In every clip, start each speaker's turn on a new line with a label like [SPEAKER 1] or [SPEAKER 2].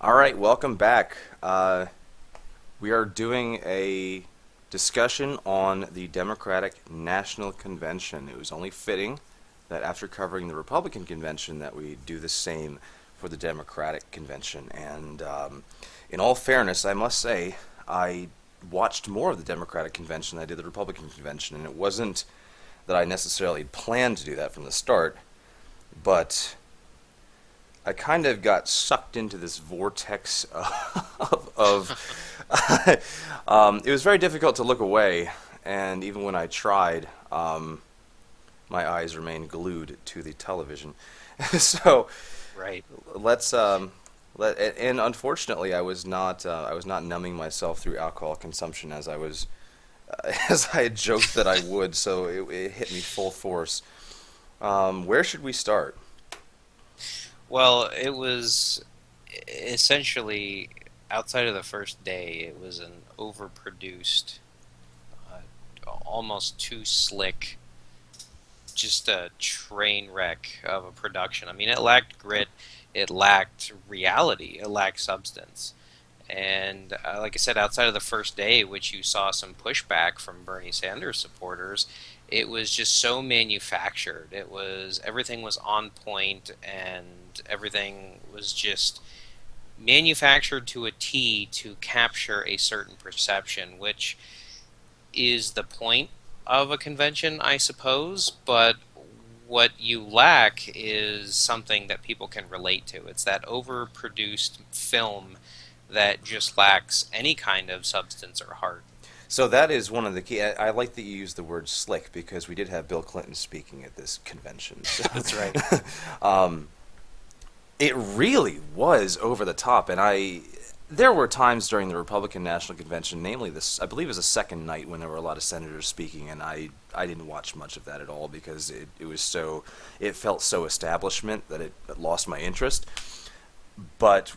[SPEAKER 1] All right, welcome back. We are doing a discussion on the Democratic National Convention. It was only fitting that after covering the Republican Convention that we do the same for the Democratic Convention. And in all fairness, I must say I watched more of the Democratic Convention than I did the Republican Convention, and it wasn't that I necessarily planned to do that from the start, but I kind of got sucked into this vortex it was very difficult to look away, and even when I tried, my eyes remained glued to the television. So
[SPEAKER 2] Right.
[SPEAKER 1] let's and unfortunately I was not numbing myself through alcohol consumption as I was as I had joked that I would, so it hit me full force. Where should we start?
[SPEAKER 2] Well, it was essentially outside of the first day, it was an overproduced, almost too slick, just a train wreck of a production. I mean, it lacked grit, it lacked reality, it lacked substance. And like I said, outside of the first day, which you saw some pushback from Bernie Sanders supporters, it was just so manufactured. It was everything was on point, and everything was just manufactured to a T to capture a certain perception, which is the point of a convention, I suppose. But what you lack is something that people can relate to. It's that overproduced film that just lacks any kind of substance or heart.
[SPEAKER 1] So that is one of the key. I like that you use the word slick because we did have Bill Clinton speaking at this convention. So,
[SPEAKER 2] That's right.
[SPEAKER 1] um, it really was over the top, and there were times during the Republican National Convention, namely this, I believe it was the second night when there were a lot of senators speaking, and I didn't watch much of that at all because it felt so establishment that it lost my interest. But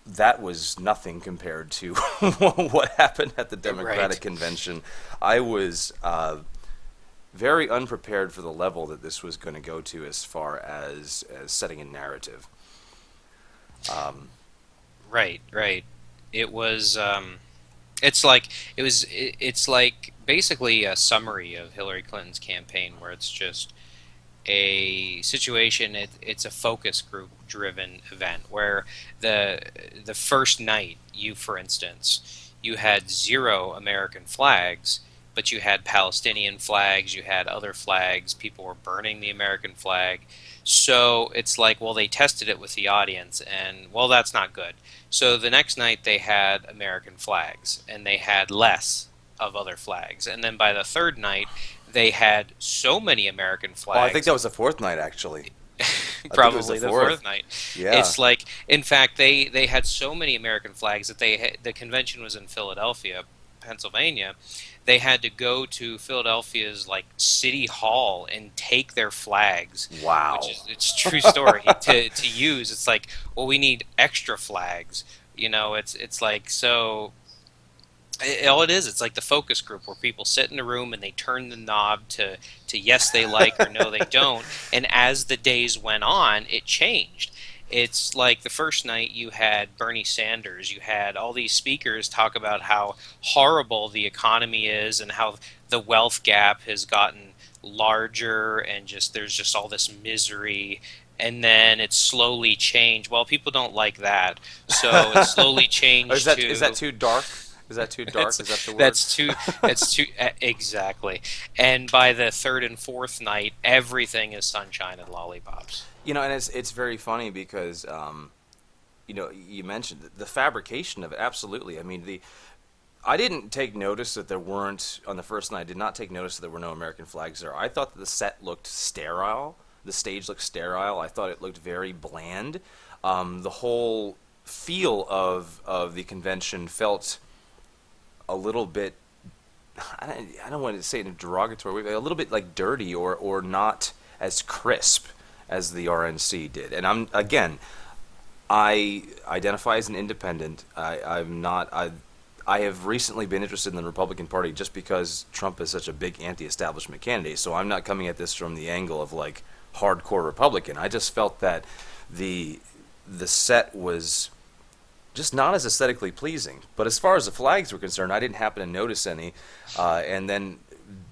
[SPEAKER 1] that was nothing compared to what happened at the Democratic
[SPEAKER 2] Right.
[SPEAKER 1] Convention. I was very unprepared for the level that this was going to go to as far as setting a narrative. Um,
[SPEAKER 2] Right. It was. It's like basically a summary of Hillary Clinton's campaign, where it's just a situation. It's a focus group driven event where the the first night, for instance, you had zero American flags, but you had Palestinian flags, you had other flags, people were burning the American flag. So it's like, well, they tested it with the audience, and well, that's not good. So the next night they had American flags, and they had less of other flags. And then by the third night, they had so many American
[SPEAKER 1] oh, I think
[SPEAKER 2] flags.
[SPEAKER 1] that was the fourth night actually. I think it was the
[SPEAKER 2] Probably the
[SPEAKER 1] fourth.
[SPEAKER 2] fourth night.
[SPEAKER 1] Yeah.
[SPEAKER 2] It's like, in fact, they had so many American flags that the convention was in Philadelphia, Pennsylvania. They had to go to Philadelphia's like city hall and take their flags, which
[SPEAKER 1] Wow.
[SPEAKER 2] is it's a true story to use. It's like, well, we need extra flags. It's like so. All it is, it's like the focus group where people sit in a room and they turn the knob to yes they like or no they don't. And as the days went on, it changed. It's like the first night you had Bernie Sanders, you had all these speakers talk about how horrible the economy is and how the wealth gap has gotten larger, and just there's just all this misery. And then it slowly changed. Well, people don't like that, so it slowly
[SPEAKER 1] Oh,
[SPEAKER 2] changed
[SPEAKER 1] is that
[SPEAKER 2] to
[SPEAKER 1] too dark? Is that too dark?
[SPEAKER 2] it's
[SPEAKER 1] Is that the word?
[SPEAKER 2] that's too that's too exactly. And by the third and fourth night, everything is sunshine and lollipops.
[SPEAKER 1] And it's very funny because you mentioned the fabrication of it. Absolutely. I mean, the I didn't take notice that there weren't on the first night. I did not take notice that there were no American flags there. I thought that the set looked sterile. The stage looked sterile. I thought it looked very bland. The whole feel of the convention felt a little bit. I don't want to say it in a derogatory way, but a little bit like dirty or not as crisp as the RNC did. And I identify as an independent. I'm not. I have recently been interested in the Republican Party just because Trump is such a big anti-establishment candidate. So I'm not coming at this from the angle of like hardcore Republican. I just felt that the set was just not as aesthetically pleasing. But as far as the flags were concerned, I didn't happen to notice any. And then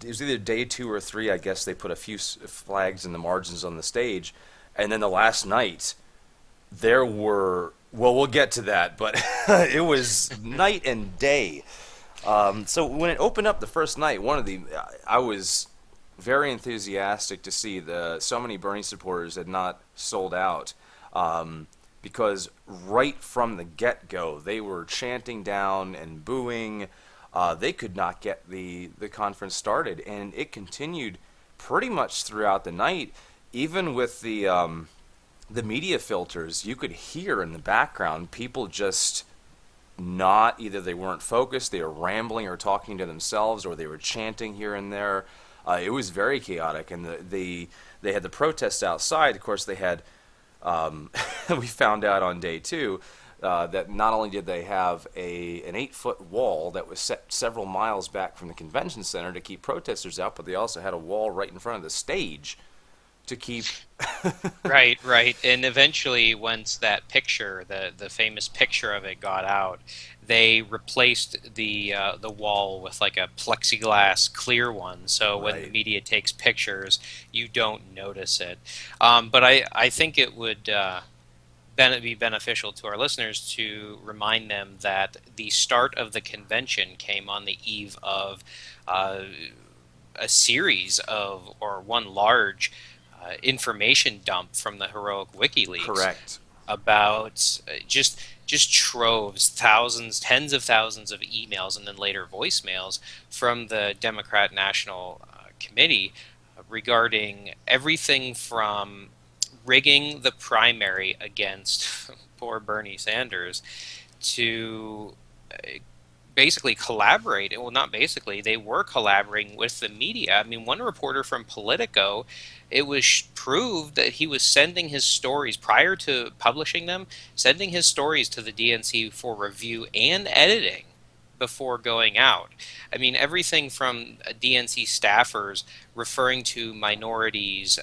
[SPEAKER 1] it was either day 2 or 3, I guess they put a few flags in the margins on the stage. And then the last night, there were, well, we'll get to that, but it was night and day. So when it opened up the first night, I was very enthusiastic to see so many Bernie supporters had not sold out, because right from the get-go they were chanting down and booing. They could not get the conference started, and it continued pretty much throughout the night, even with the media filters. You could hear in the background people just not, either they weren't focused, they were rambling or talking to themselves, or they were chanting here and there. It was very chaotic, and they had the protests outside. Of course, they had. We found out on day 2 that not only did they have an 8-foot wall that was set several miles back from the convention center to keep protesters out, but they also had a wall right in front of the stage to keep.
[SPEAKER 2] Right, right. And eventually, once that picture, the famous picture of it got out, they replaced the wall with like a plexiglass clear one. So when the
[SPEAKER 1] Right.
[SPEAKER 2] media takes pictures, you don't notice it. But I think it would be beneficial to our listeners to remind them that the start of the convention came on the eve of uh, a series of, or one large information dump from the heroic WikiLeaks
[SPEAKER 1] Correct.
[SPEAKER 2] about just troves, thousands, tens of thousands of emails, and then later voicemails from the Democrat National Committee regarding everything from rigging the primary against poor Bernie Sanders to basically collaborate. Well, not basically, they were collaborating with the media. I mean, one reporter from Politico, it was proved that he was sending his stories prior to publishing them, sending his stories to the DNC for review and editing before going out. I mean, everything from DNC staffers referring to minorities,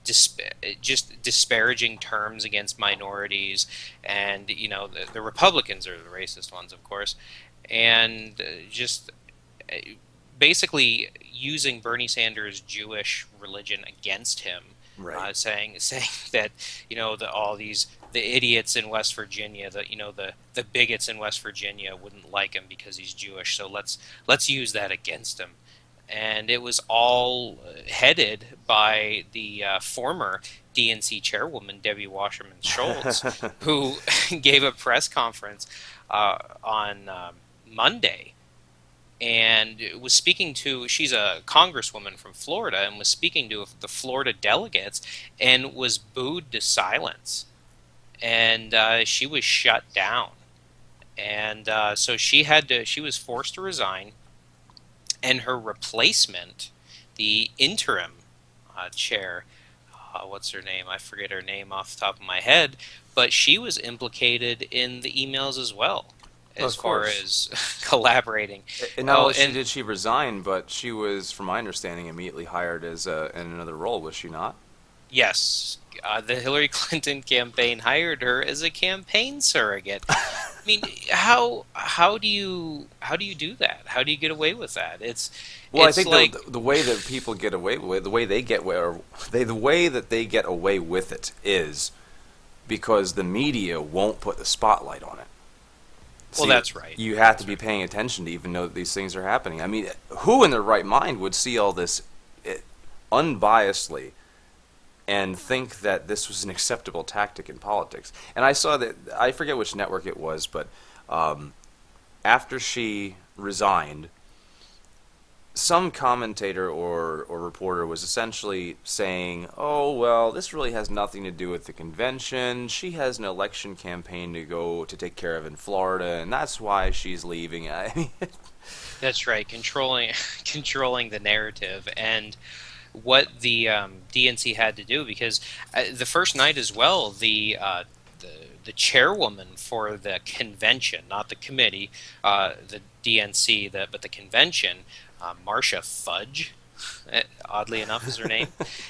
[SPEAKER 2] just disparaging terms against minorities, and the Republicans are the racist ones, of course, and just uh, basically using Bernie Sanders' Jewish religion against him,
[SPEAKER 1] Right.
[SPEAKER 2] saying that all these the idiots in West Virginia, the bigots in West Virginia wouldn't like him because he's Jewish, so let's use that against him. And it was all headed by the former DNC chairwoman Debbie Wasserman Schultz, who gave a press conference on Monday and was speaking to, she's a congresswoman from Florida, and was speaking to the Florida delegates and was booed to silence. And she was shut down. And so she was forced to resign, and her replacement, the interim chair, what's her name? I forget her name off the top of my head, but she was implicated in the emails as well, as
[SPEAKER 1] Of
[SPEAKER 2] far
[SPEAKER 1] course.
[SPEAKER 2] as collaborating.
[SPEAKER 1] And not
[SPEAKER 2] Oh,
[SPEAKER 1] only
[SPEAKER 2] and
[SPEAKER 1] did she resign, but she was, from my understanding, immediately hired as in another role. Was she not?
[SPEAKER 2] yes, the Hillary Clinton campaign hired her as a campaign surrogate. I mean, how do you do that? How do you get away with that?
[SPEAKER 1] Well, I
[SPEAKER 2] It's
[SPEAKER 1] think
[SPEAKER 2] like,
[SPEAKER 1] the way that people get away with, the way they get away, or the way that they get away with it is because the media won't put the spotlight on it.
[SPEAKER 2] well,
[SPEAKER 1] See,
[SPEAKER 2] that's right.
[SPEAKER 1] you have to
[SPEAKER 2] That's
[SPEAKER 1] be
[SPEAKER 2] right.
[SPEAKER 1] paying attention to even know that these things are happening. I mean, who in their right mind would see all this unbiasedly and think that this was an acceptable tactic in politics? And I saw that, I forget which network it was, but um, after she resigned, some commentator or reporter was essentially saying, "Oh well, this really has nothing to do with the convention. She has an election campaign to take care of in Florida, and that's why she's leaving." I mean,
[SPEAKER 2] That's right. Controlling controlling the narrative, and what the DNC had to do, because the first night as well, the chairwoman for the convention, not the committee, the DNC, but the convention, Marcia Fudge, oddly enough is her name.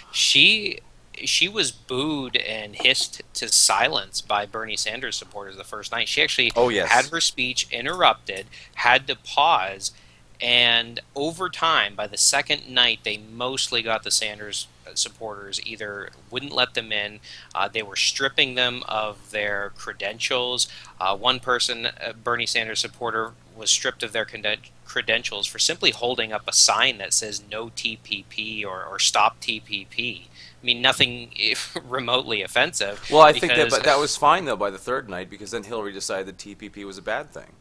[SPEAKER 2] She she was booed and hissed to silence by Bernie Sanders supporters the first night. She actually
[SPEAKER 1] Oh
[SPEAKER 2] had
[SPEAKER 1] yes.
[SPEAKER 2] her speech interrupted, had to pause, and over time, by the second night, they mostly got the Sanders supporters either wouldn't let them in, they were stripping them of their credentials. One person, a Bernie Sanders supporter, was stripped of their credentials for simply holding up a sign that says no TPP or stop TPP. I mean, nothing remotely offensive
[SPEAKER 1] Well, I think that,
[SPEAKER 2] because
[SPEAKER 1] but that was fine though by the third night because then Hillary decided that TPP was a bad thing.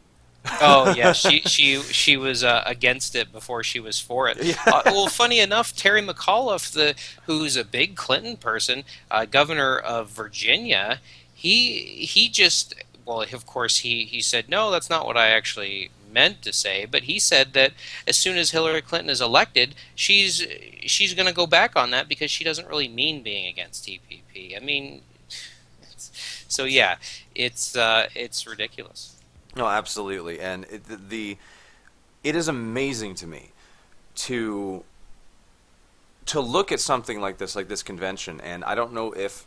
[SPEAKER 2] oh yeah, she was against it before she was for it.
[SPEAKER 1] Yeah.
[SPEAKER 2] Well, funny enough, Terry McAuliffe, the who's a big Clinton person, governor of Virginia, he just well, of course he said no, that's not what I actually meant to say, but he said that as soon as Hillary Clinton is elected, she's going to go back on that because she doesn't really mean being against TPP. I mean, so yeah, it's ridiculous.
[SPEAKER 1] No, absolutely, and it is amazing to me to look at something like this convention, and I don't know if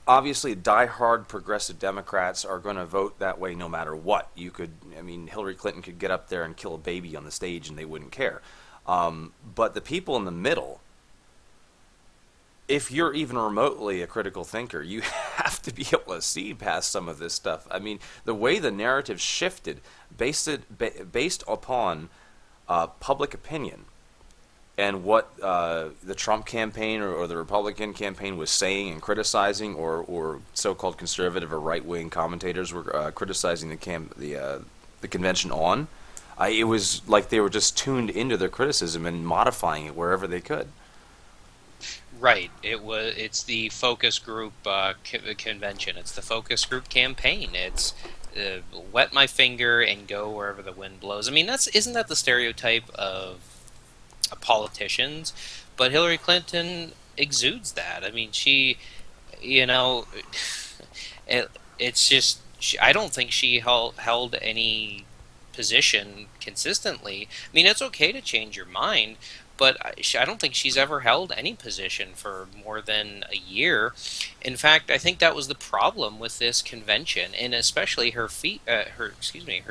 [SPEAKER 1] obviously diehard progressive Democrats are going to vote that way no matter what. I mean, Hillary Clinton could get up there and kill a baby on the stage and they wouldn't care. But the people in the middle, if you're even remotely a critical thinker, you have to be able to see past some of this stuff. I mean, the way the narrative shifted based upon public opinion and what the Trump campaign or the Republican campaign was saying and criticizing, or so-called conservative or right-wing commentators were criticizing the convention on. It was like they were just tuned into their criticism and modifying it wherever they could.
[SPEAKER 2] Right. It's the focus group convention. It's the focus group campaign. It's wet my finger and go wherever the wind blows. I mean, that's isn't that the stereotype of politicians? But Hillary Clinton exudes that. I mean, you know, it, it's just I don't think she held any position consistently. I mean, it's okay to change your mind, but I don't think she's ever held any position for more than a year. In fact, I think that was the problem with this convention, and especially her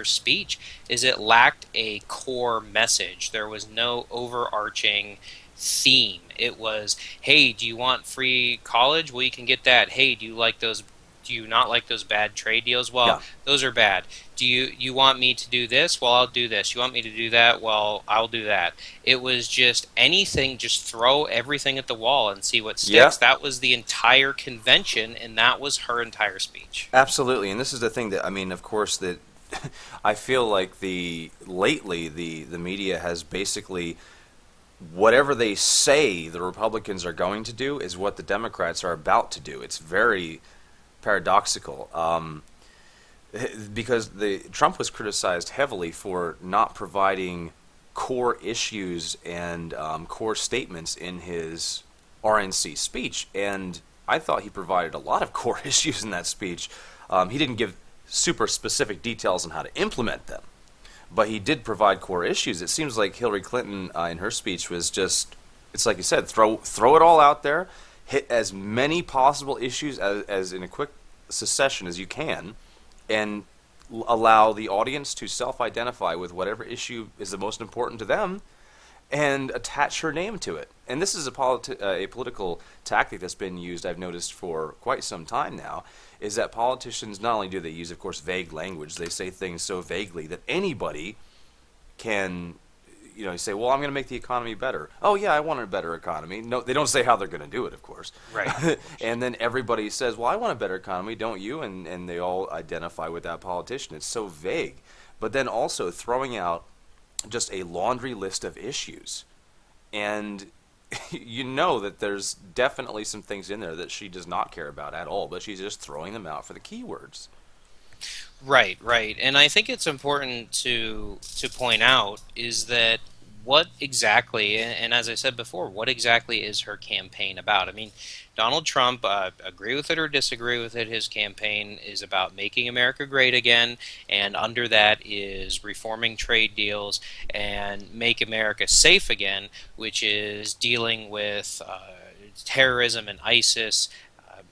[SPEAKER 2] speech, is it lacked a core message. There was no overarching theme. It was, hey, do you want free college? Well, you can get that. Hey, do you not like those bad trade deals?
[SPEAKER 1] Yeah.
[SPEAKER 2] Well, those are bad. Do you want me to do this? Well, I'll do this. You want me to do that? Well, I'll do that. It was just anything, just throw everything at the wall and see what
[SPEAKER 1] Yeah.
[SPEAKER 2] sticks. That was the entire convention, and that was her entire speech.
[SPEAKER 1] Absolutely, and this is the thing that I mean, of course, that I feel like the media has basically whatever they say the Republicans are going to do is what the Democrats are about to do. It's very paradoxical because the Trump was criticized heavily for not providing core issues and core statements in his RNC speech, and I thought he provided a lot of core issues in that speech. He didn't give super specific details on how to implement them, but he did provide core issues. It seems like Hillary Clinton in her speech was just, it's like you said, throw it all out there, hit as many possible issues as in a quick succession as you can, and allow the audience to self-identify with whatever issue is the most important to them and attach her name to it. And this is a political tactic that's been used, I've noticed, for quite some time now, is that politicians, not only do they use, of course, vague language, they say things so vaguely that anybody can, say, well, I'm going to make the economy better. Oh, yeah, I want a better economy. No, they don't say how they're going to do it, of course.
[SPEAKER 2] Right.
[SPEAKER 1] And then everybody says, well, I want a better economy, don't you? And they all identify with that politician. It's so vague. But then also throwing out just a laundry list of issues. And you know that there's definitely some things in there that she does not care about at all, but she's just throwing them out for the keywords.
[SPEAKER 2] Right, right. And I think it's important to point out is that what exactly, and as I said before, what exactly is her campaign about? I mean, Donald Trump, agree with it or disagree with it, his campaign is about making America great again, and under that is reforming trade deals and make America safe again, which is dealing with terrorism and ISIS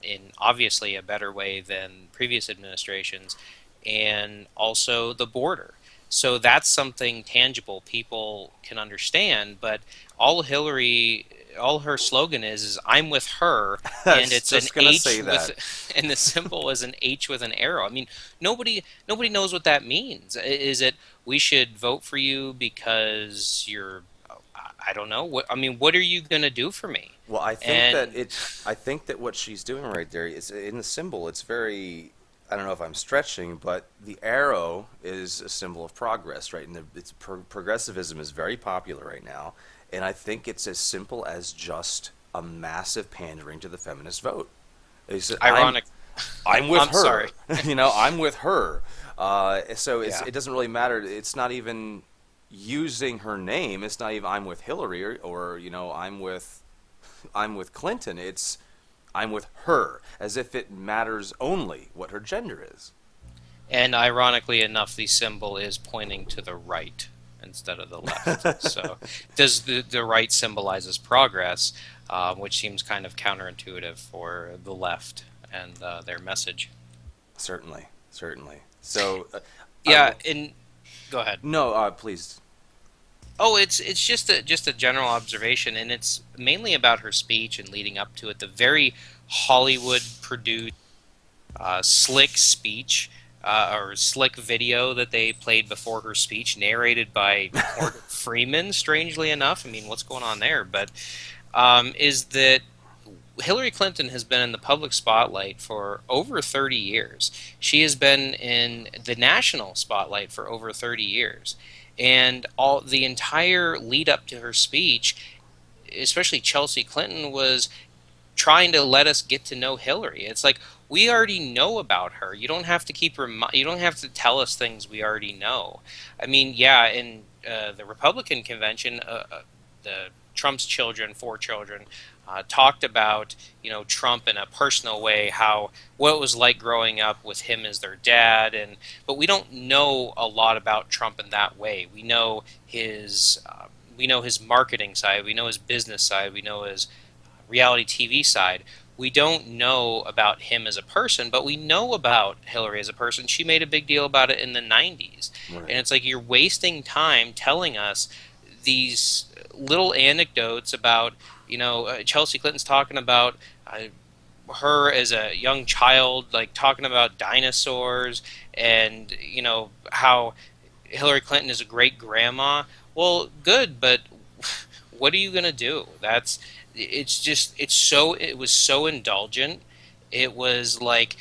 [SPEAKER 2] in obviously a better way than previous administrations, and also the border. So that's something tangible people can understand. But all Hillary, all her slogan is "I'm with her,"
[SPEAKER 1] I
[SPEAKER 2] and
[SPEAKER 1] was
[SPEAKER 2] it's an
[SPEAKER 1] just gonna
[SPEAKER 2] H
[SPEAKER 1] say
[SPEAKER 2] with,
[SPEAKER 1] that.
[SPEAKER 2] and the symbol is an H with an arrow. I mean, nobody knows what that means. Is it we should vote for you because you're, I don't know. What I mean, what are you gonna do for me?
[SPEAKER 1] Well,
[SPEAKER 2] And
[SPEAKER 1] I think that what she's doing right there is in the symbol. It's very, I don't know if I'm stretching, but the arrow is a symbol of progress, right? And progressivism is very popular right now, and I think it's as simple as just a massive pandering to the feminist vote. It's,
[SPEAKER 2] ironic.
[SPEAKER 1] I'm with
[SPEAKER 2] I'm sorry.
[SPEAKER 1] her, you know, I'm with her.
[SPEAKER 2] Yeah.
[SPEAKER 1] It doesn't really matter. It's not even using her name. It's not even I'm with Hillary or you know I'm with Clinton. It's I'm with her, as if it matters only what her gender is.
[SPEAKER 2] And ironically enough, the symbol is pointing to the right instead of the left. So, does the right symbolizes progress, which seems kind of counterintuitive for the left and their message.
[SPEAKER 1] Certainly, certainly. So,
[SPEAKER 2] Yeah, and go ahead.
[SPEAKER 1] no, please.
[SPEAKER 2] Oh, it's just a general observation, and it's mainly about her speech and leading up to it. The very Hollywood produced, slick speech, or slick video that they played before her speech, narrated by Morgan Freeman. Strangely enough, I mean, what's going on there? But is that Hillary Clinton has been in the public spotlight for over 30 years. She has been in the national spotlight for over 30 years. And all the entire lead up to her speech, especially Chelsea Clinton, was trying to let us get to know Hillary. It's like we already know about her. You don't have to you don't have to tell us things we already know. I mean, yeah, in the Republican convention, the Trump's children, four children, talked about Trump in a personal way, how what it was like growing up with him as their dad, and but we don't know a lot about Trump in that way. We know his marketing side, we know his business side, we know his reality TV side. We don't know about him as a person, but we know about Hillary as a person. She made a big deal about it in the 90s.
[SPEAKER 1] Right.
[SPEAKER 2] And it's like you're wasting time telling us these little anecdotes about, Chelsea Clinton's talking about her as a young child, like talking about dinosaurs and, how Hillary Clinton is a great grandma. Well, good, but what are you going to do? It was so indulgent. It was like,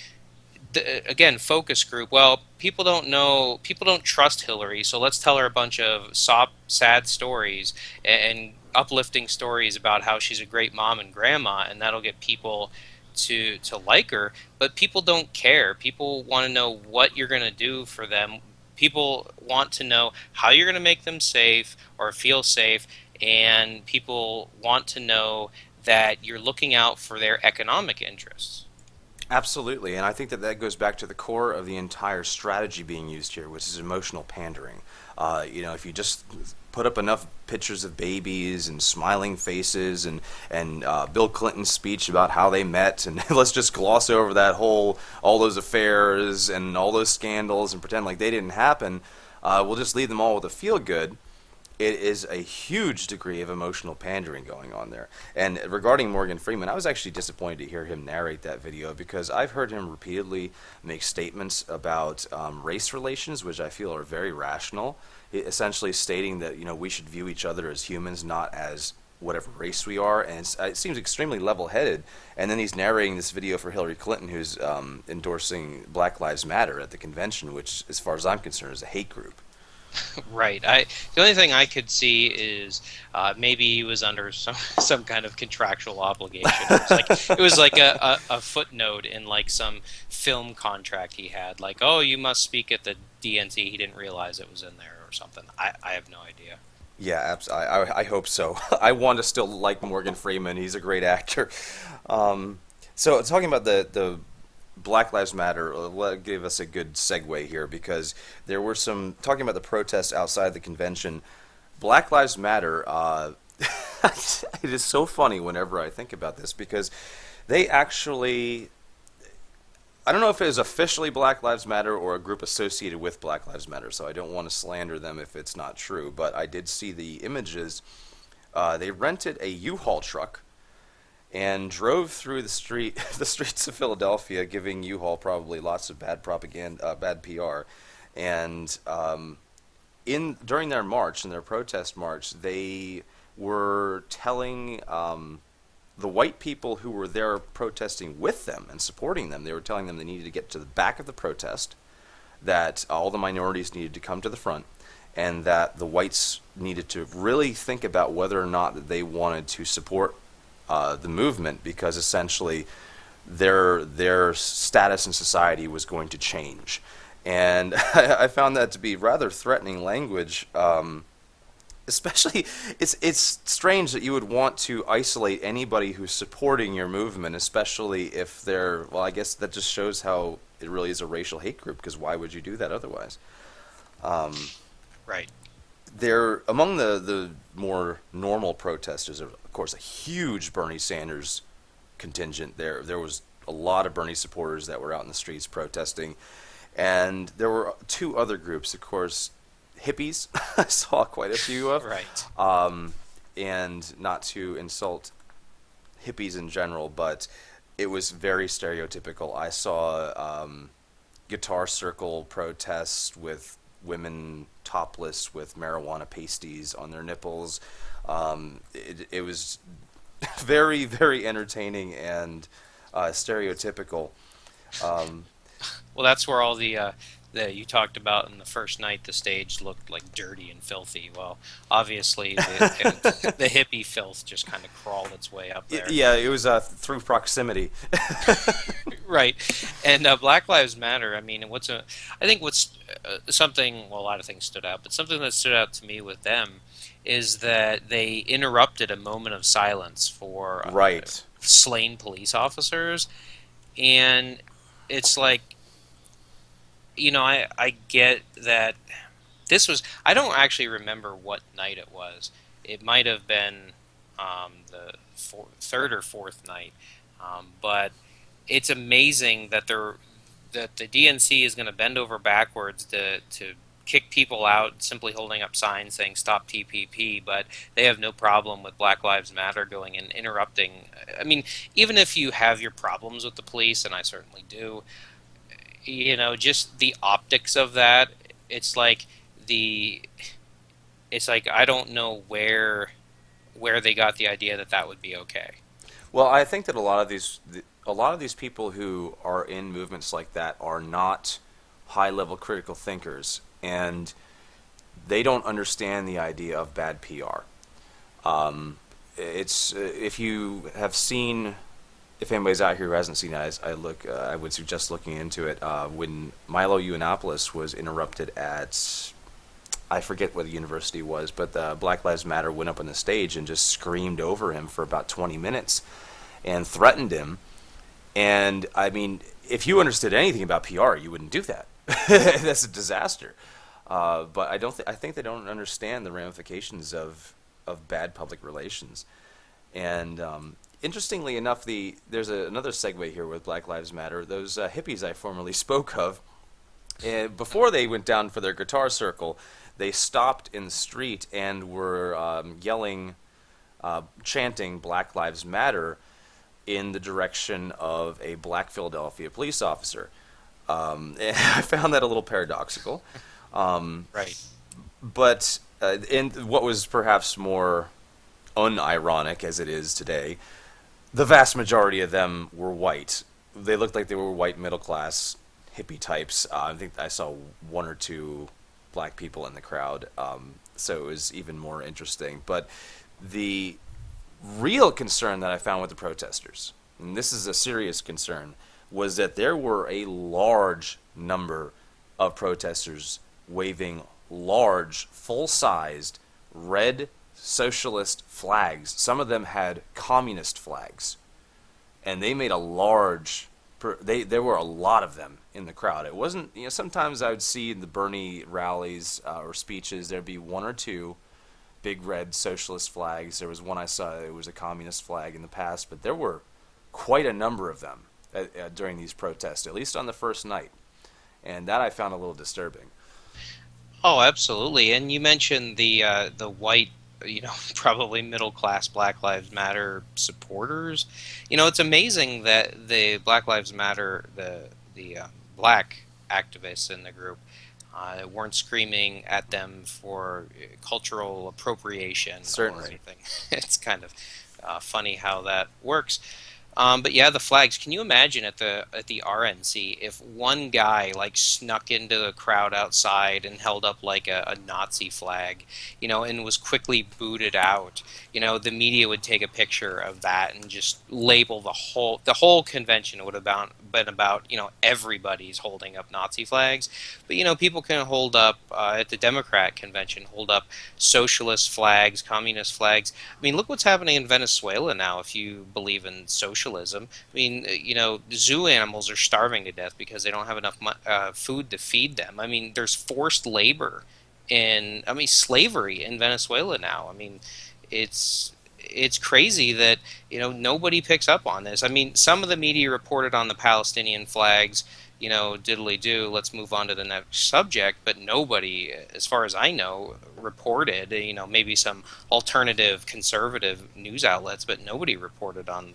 [SPEAKER 2] again, focus group. Well, people don't trust Hillary, so let's tell her a bunch of sad stories and uplifting stories about how she's a great mom and grandma, and that'll get people to like her. But people don't care. People want to know what you're going to do for them. People want to know how you're going to make them safe or feel safe, and people want to know that you're looking out for their economic interests.
[SPEAKER 1] Absolutely, and I think that that goes back to the core of the entire strategy being used here, which is emotional pandering. If you just put up enough pictures of babies and smiling faces and Bill Clinton's speech about how they met, and let's just gloss over that all those affairs and all those scandals and pretend like they didn't happen. We'll just leave them all with a feel good. It is a huge degree of emotional pandering going on there. And regarding Morgan Freeman, I was actually disappointed to hear him narrate that video because I've heard him repeatedly make statements about race relations, which I feel are very rational, essentially stating that we should view each other as humans, not as whatever race we are, and it seems extremely level-headed. And then he's narrating this video for Hillary Clinton, who's endorsing Black Lives Matter at the convention, which, as far as I'm concerned, is a hate group.
[SPEAKER 2] Right. The only thing I could see is maybe he was under some kind of contractual obligation. It was like a footnote in like some film contract he had. Like, oh, you must speak at the DNC. He didn't realize it was in there or something. I have no idea.
[SPEAKER 1] Yeah, I hope so. I want to still like Morgan Freeman. He's a great actor. So talking about the Black Lives Matter give us a good segue here because there were some talking about the protests outside the convention. Black Lives Matter It is so funny whenever I think about this because they actually, I don't know if it was officially Black Lives Matter or a group associated with Black Lives Matter, so I don't want to slander them if it's not true, but I did see the images. They rented a U-Haul truck and drove through the streets of Philadelphia, giving U-Haul probably lots of bad propaganda, bad PR. And in during their march, in their protest march, they were telling the white people who were there protesting with them and supporting them, they were telling them they needed to get to the back of the protest, that all the minorities needed to come to the front, and that the whites needed to really think about whether or not that they wanted to support the movement, because essentially their status in society was going to change. And I found that to be rather threatening language. Especially, it's strange that you would want to isolate anybody who's supporting your movement, especially if they're, well, I guess that just shows how it really is a racial hate group, because why would you do that otherwise?
[SPEAKER 2] Right.
[SPEAKER 1] They're among the more normal protesters. Of course, a huge Bernie Sanders contingent. There was a lot of Bernie supporters that were out in the streets protesting, and there were two other groups, of course. Hippies, I saw quite a few of.
[SPEAKER 2] Right.
[SPEAKER 1] And not to insult hippies in general, but it was very stereotypical. I saw guitar circle protests with women topless with marijuana pasties on their nipples. It was very, very entertaining and stereotypical.
[SPEAKER 2] Well, that's where all the that you talked about in the first night, the stage looked like dirty and filthy. Well, obviously, the hippie filth just kind of crawled its way up there.
[SPEAKER 1] Yeah, it was through proximity.
[SPEAKER 2] Right. And Black Lives Matter, I mean, I think what's something, well, a lot of things stood out, but something that stood out to me with them is that they interrupted a moment of silence for
[SPEAKER 1] Right.
[SPEAKER 2] slain police officers. And it's like, I get that I don't actually remember what night it was. It might have been the third or fourth night. But it's amazing that that the DNC is going to bend over backwards to kick people out simply holding up signs saying stop TPP, but they have no problem with Black Lives Matter going and interrupting. I mean, even if you have your problems with the police, and I certainly do, just the optics of that, it's like I don't know where they got the idea that that would be okay.
[SPEAKER 1] Well, I think that a lot of these people who are in movements like that are not high-level critical thinkers, and they don't understand the idea of bad PR. It's if you have seen, if anybody's out here who hasn't seen it, I would suggest looking into it. When Milo Yiannopoulos was interrupted at, I forget what the university was, but the Black Lives Matter went up on the stage and just screamed over him for about 20 minutes and threatened him. And I mean, if you understood anything about PR, you wouldn't do that. That's a disaster. But I think they don't understand the ramifications of bad public relations. And interestingly enough, there's another segue here with Black Lives Matter. Those hippies I formerly spoke of, before they went down for their guitar circle, they stopped in the street and were yelling, chanting Black Lives Matter in the direction of a black Philadelphia police officer. And I found that a little paradoxical.
[SPEAKER 2] Right.
[SPEAKER 1] But and what was perhaps more unironic, as it is today, the vast majority of them were white. They looked like they were white middle class hippie types. I think I saw one or two black people in the crowd, so it was even more interesting. But the real concern that I found with the protesters, and this is a serious concern, was that there were a large number of protesters waving large, full-sized, red socialist flags. Some of them had communist flags. And they made a large... There were a lot of them in the crowd. It wasn't... sometimes I would see in the Bernie rallies or speeches, there'd be one or two big red socialist flags. There was one I saw, it was a communist flag in the past, but there were quite a number of them during these protests, at least on the first night. And that I found a little disturbing.
[SPEAKER 2] Oh, absolutely. And you mentioned the white, probably middle class Black Lives Matter supporters. It's amazing that the Black Lives Matter, the black activists in the group, weren't screaming at them for cultural appropriation or
[SPEAKER 1] Certainly.
[SPEAKER 2] anything. It's kind of funny how that works. But yeah, the flags. Can you imagine at the RNC if one guy like snuck into the crowd outside and held up like a Nazi flag, and was quickly booted out? The media would take a picture of that and just label the whole convention would have been about everybody's holding up Nazi flags. But people can hold up at the Democrat convention, hold up socialist flags, communist flags. I mean, look what's happening in Venezuela now. If you believe in socialism, I mean, zoo animals are starving to death because they don't have enough food to feed them. I mean, there's forced labor slavery in Venezuela now. I mean, it's crazy that nobody picks up on this. I mean, some of the media reported on the Palestinian flags, diddly do. Let's move on to the next subject. But nobody, as far as I know, reported. Maybe some alternative conservative news outlets, but nobody reported on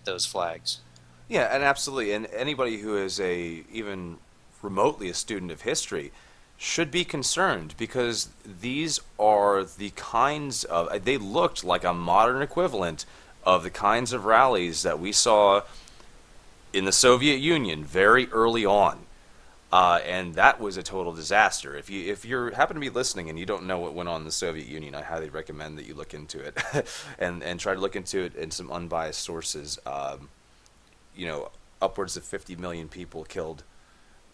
[SPEAKER 2] those flags.
[SPEAKER 1] Yeah, and absolutely. And anybody who is even remotely a student of history should be concerned because these are the kinds of they looked like a modern equivalent of the kinds of rallies that we saw in the Soviet Union very early on. And that was a total disaster. If you happen to be listening and you don't know what went on in the Soviet Union, I highly recommend that you look into it and try to look into it in some unbiased sources. Upwards of 50 million people killed,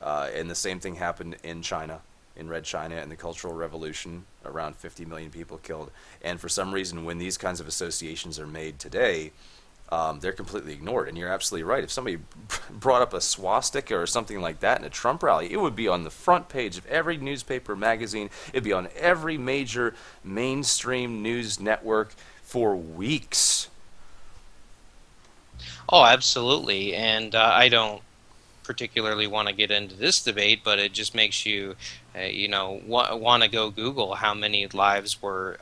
[SPEAKER 1] and the same thing happened in China, in Red China, in the Cultural Revolution. Around 50 million people killed, and for some reason, when these kinds of associations are made today, they're completely ignored. And you're absolutely right. If somebody brought up a swastika or something like that in a Trump rally, it would be on the front page of every newspaper, magazine. It'd be on every major mainstream news network for weeks.
[SPEAKER 2] Oh, absolutely. And I don't particularly want to get into this debate, but it just makes you, want to go Google how many lives were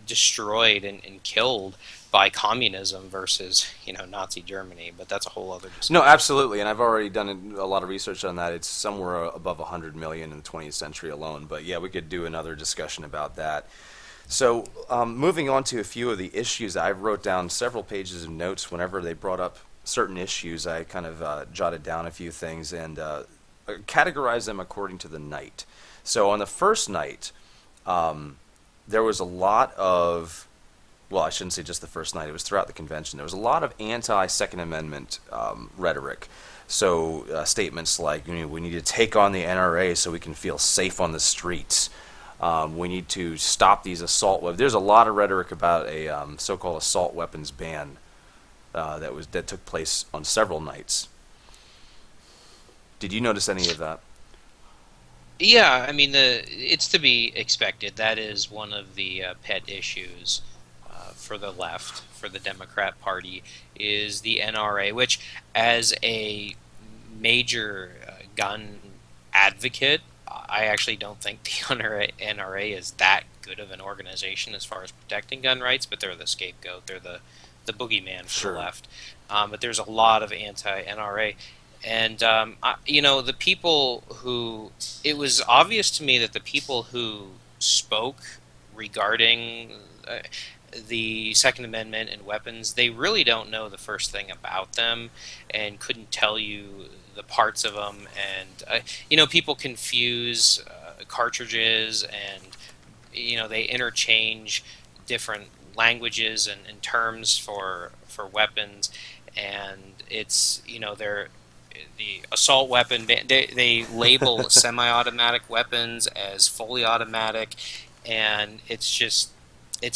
[SPEAKER 2] destroyed and killed by communism versus, Nazi Germany. But that's a whole other
[SPEAKER 1] No,
[SPEAKER 2] discussion.
[SPEAKER 1] absolutely, and I've already done a lot of research on that. It's somewhere above 100 million in the 20th century alone. But yeah, we could do another discussion about that. So, moving on to a few of the issues, I wrote down several pages of notes whenever they brought up certain issues. I kind of jotted down a few things and categorized them according to the night. So, on the first night, there was a lot of, well, I shouldn't say just the first night, it was throughout the convention. There was a lot of anti-Second Amendment rhetoric. So, statements like, we need to take on the NRA so we can feel safe on the streets. We need to stop these assault weapons. There's a lot of rhetoric about a so-called assault weapons ban that took place on several nights. Did you notice any of that?
[SPEAKER 2] Yeah, I mean, it's to be expected. That is one of the pet issues for the left, for the Democrat Party, is the NRA, which, as a major gun advocate, I actually don't think the NRA is that good of an organization as far as protecting gun rights, but they're the scapegoat. They're the boogeyman for the
[SPEAKER 1] Sure.
[SPEAKER 2] left. But there's a lot of anti-NRA. And, the people who, it was obvious to me that the people who spoke regarding the Second Amendment and weapons, they really don't know the first thing about them and couldn't tell you the parts of them. And, people confuse cartridges and, they interchange different languages and terms for weapons. And it's, they're the assault weapon. They label semi-automatic weapons as fully automatic, and it's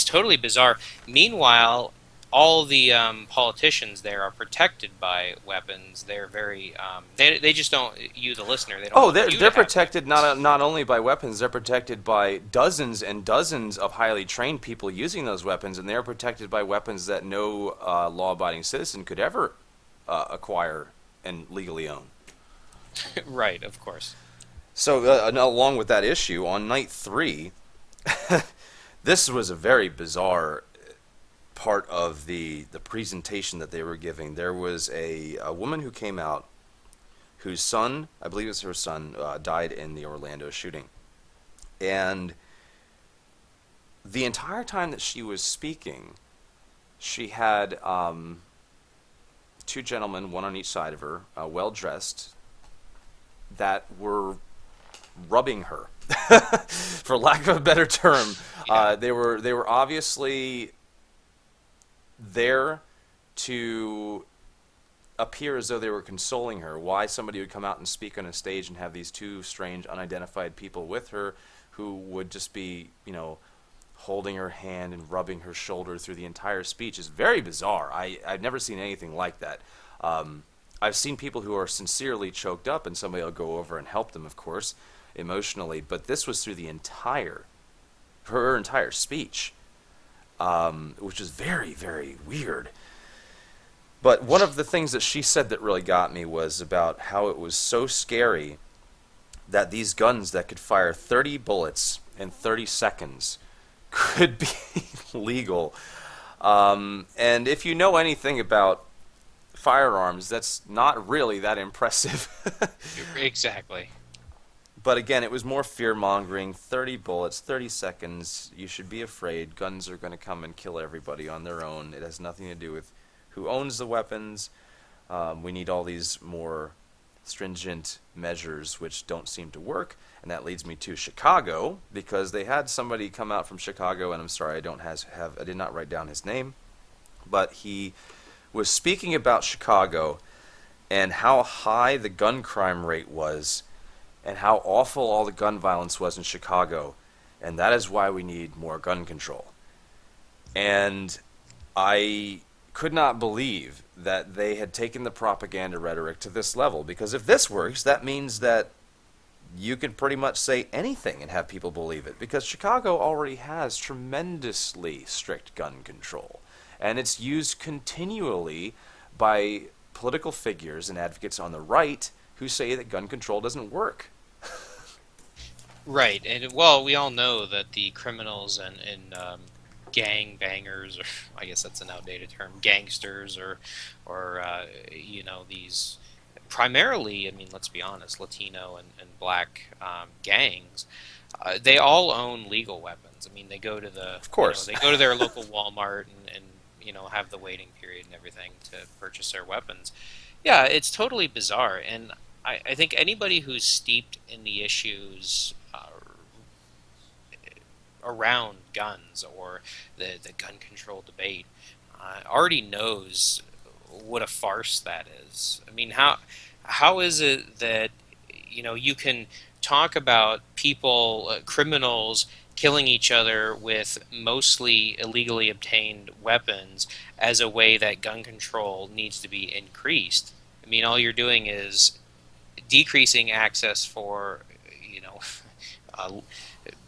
[SPEAKER 2] totally bizarre. Meanwhile, all the politicians there are protected by weapons. They're very they just don't, you the listener, they don't
[SPEAKER 1] Oh,
[SPEAKER 2] want
[SPEAKER 1] they're
[SPEAKER 2] you to
[SPEAKER 1] they're
[SPEAKER 2] have
[SPEAKER 1] protected
[SPEAKER 2] weapons.
[SPEAKER 1] not only by weapons, they're protected by dozens and dozens of highly trained people using those weapons, and they're protected by weapons that no law-abiding citizen could ever acquire and legally own.
[SPEAKER 2] Right, of course.
[SPEAKER 1] So, and along with that issue, on night three, this was a very bizarre part of the presentation that they were giving. There was a woman who came out whose son, I believe it was her son, died in the Orlando shooting. And the entire time that she was speaking, she had two gentlemen, one on each side of her, well dressed, that were rubbing her, for lack of a better term.
[SPEAKER 2] Yeah.
[SPEAKER 1] They were obviously there to appear as though they were consoling her. Why somebody would come out and speak on a stage and have these two strange, unidentified people with her who would just be, holding her hand and rubbing her shoulder through the entire speech is very bizarre. I've never seen anything like that. I've seen people who are sincerely choked up and somebody will go over and help them, of course, emotionally, but this was through her entire speech, which is very, very weird. But one of the things that she said that really got me was about how it was so scary that these guns that could fire 30 bullets in 30 seconds could be legal. And if you know anything about firearms, that's not really that impressive.
[SPEAKER 2] Exactly.
[SPEAKER 1] But again, it was more fear mongering. 30 bullets, 30 seconds. You should be afraid. Guns are going to come and kill everybody on their own. It has nothing to do with who owns the weapons. We need all these more stringent measures which don't seem to work. And that leads me to Chicago, because they had somebody come out from Chicago, and I'm sorry I did not write down his name, but he was speaking about Chicago and how high the gun crime rate was and how awful all the gun violence was in Chicago, and that is why we need more gun control. And I could not believe that they had taken the propaganda rhetoric to this level, because if this works, that means that you can pretty much say anything and have people believe it, because Chicago already has tremendously strict gun control, and it's used continually by political figures and advocates on the right who say that gun control doesn't work.
[SPEAKER 2] Right, and well, we all know that the criminals and gang bangers, or I guess that's an outdated term, gangsters, or these primarily, I mean, let's be honest, Latino and black gangs, they all own legal weapons. I mean, they go to
[SPEAKER 1] Of course.
[SPEAKER 2] they go to their local Walmart and have the waiting period and everything to purchase their weapons. Yeah, it's totally bizarre, and I think anybody who's steeped in the issues around guns or the gun control debate already knows what a farce that is. I mean, how is it that you can talk about people, criminals killing each other with mostly illegally obtained weapons as a way that gun control needs to be increased? I mean, all you're doing is decreasing access for uh,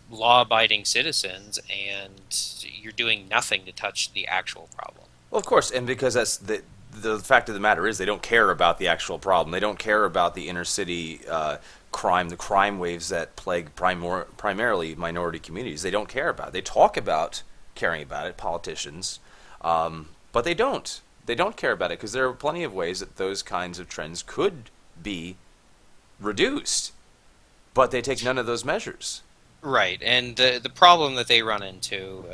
[SPEAKER 2] law-abiding citizens, and you're doing nothing to touch the actual problem.
[SPEAKER 1] Well, of course, and because that's the fact of the matter is they don't care about the actual problem. They don't care about the inner city crime, the crime waves that plague primarily minority communities. They don't care about it. They talk about caring about it, politicians, but they don't. They don't care about it because there are plenty of ways that those kinds of trends could be reduced, but they take none of those measures.
[SPEAKER 2] Right, and the problem that they run into,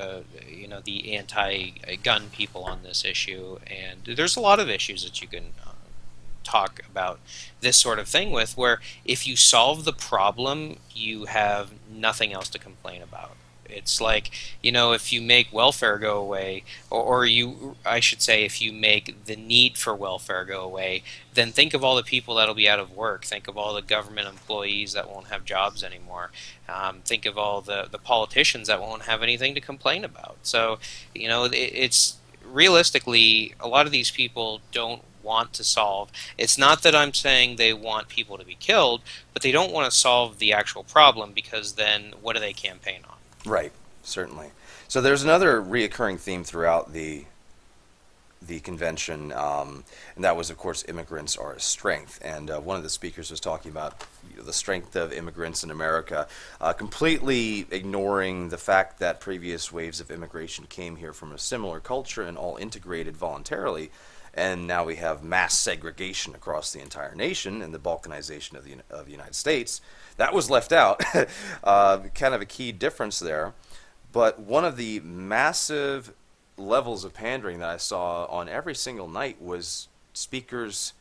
[SPEAKER 2] the anti-gun people on this issue, and there's a lot of issues that you can talk about this sort of thing with, where if you solve the problem, you have nothing else to complain about. It's like, if you make welfare go away, I should say, if you make the need for welfare go away, then think of all the people that'll be out of work. Think of all the government employees that won't have jobs anymore. Think of all the politicians that won't have anything to complain about. So, it's realistically, a lot of these people don't want to solve. It's not that I'm saying they want people to be killed, but they don't want to solve the actual problem because then what do they campaign on?
[SPEAKER 1] Right, certainly. So there's another reoccurring theme throughout the convention, and that was, of course, immigrants are a strength. And one of the speakers was talking about the strength of immigrants in America, completely ignoring the fact that previous waves of immigration came here from a similar culture and all integrated voluntarily. And now we have mass segregation across the entire nation and the balkanization of the United States. That was left out. Kind of a key difference there. But one of the massive levels of pandering that I saw on every single night was speakers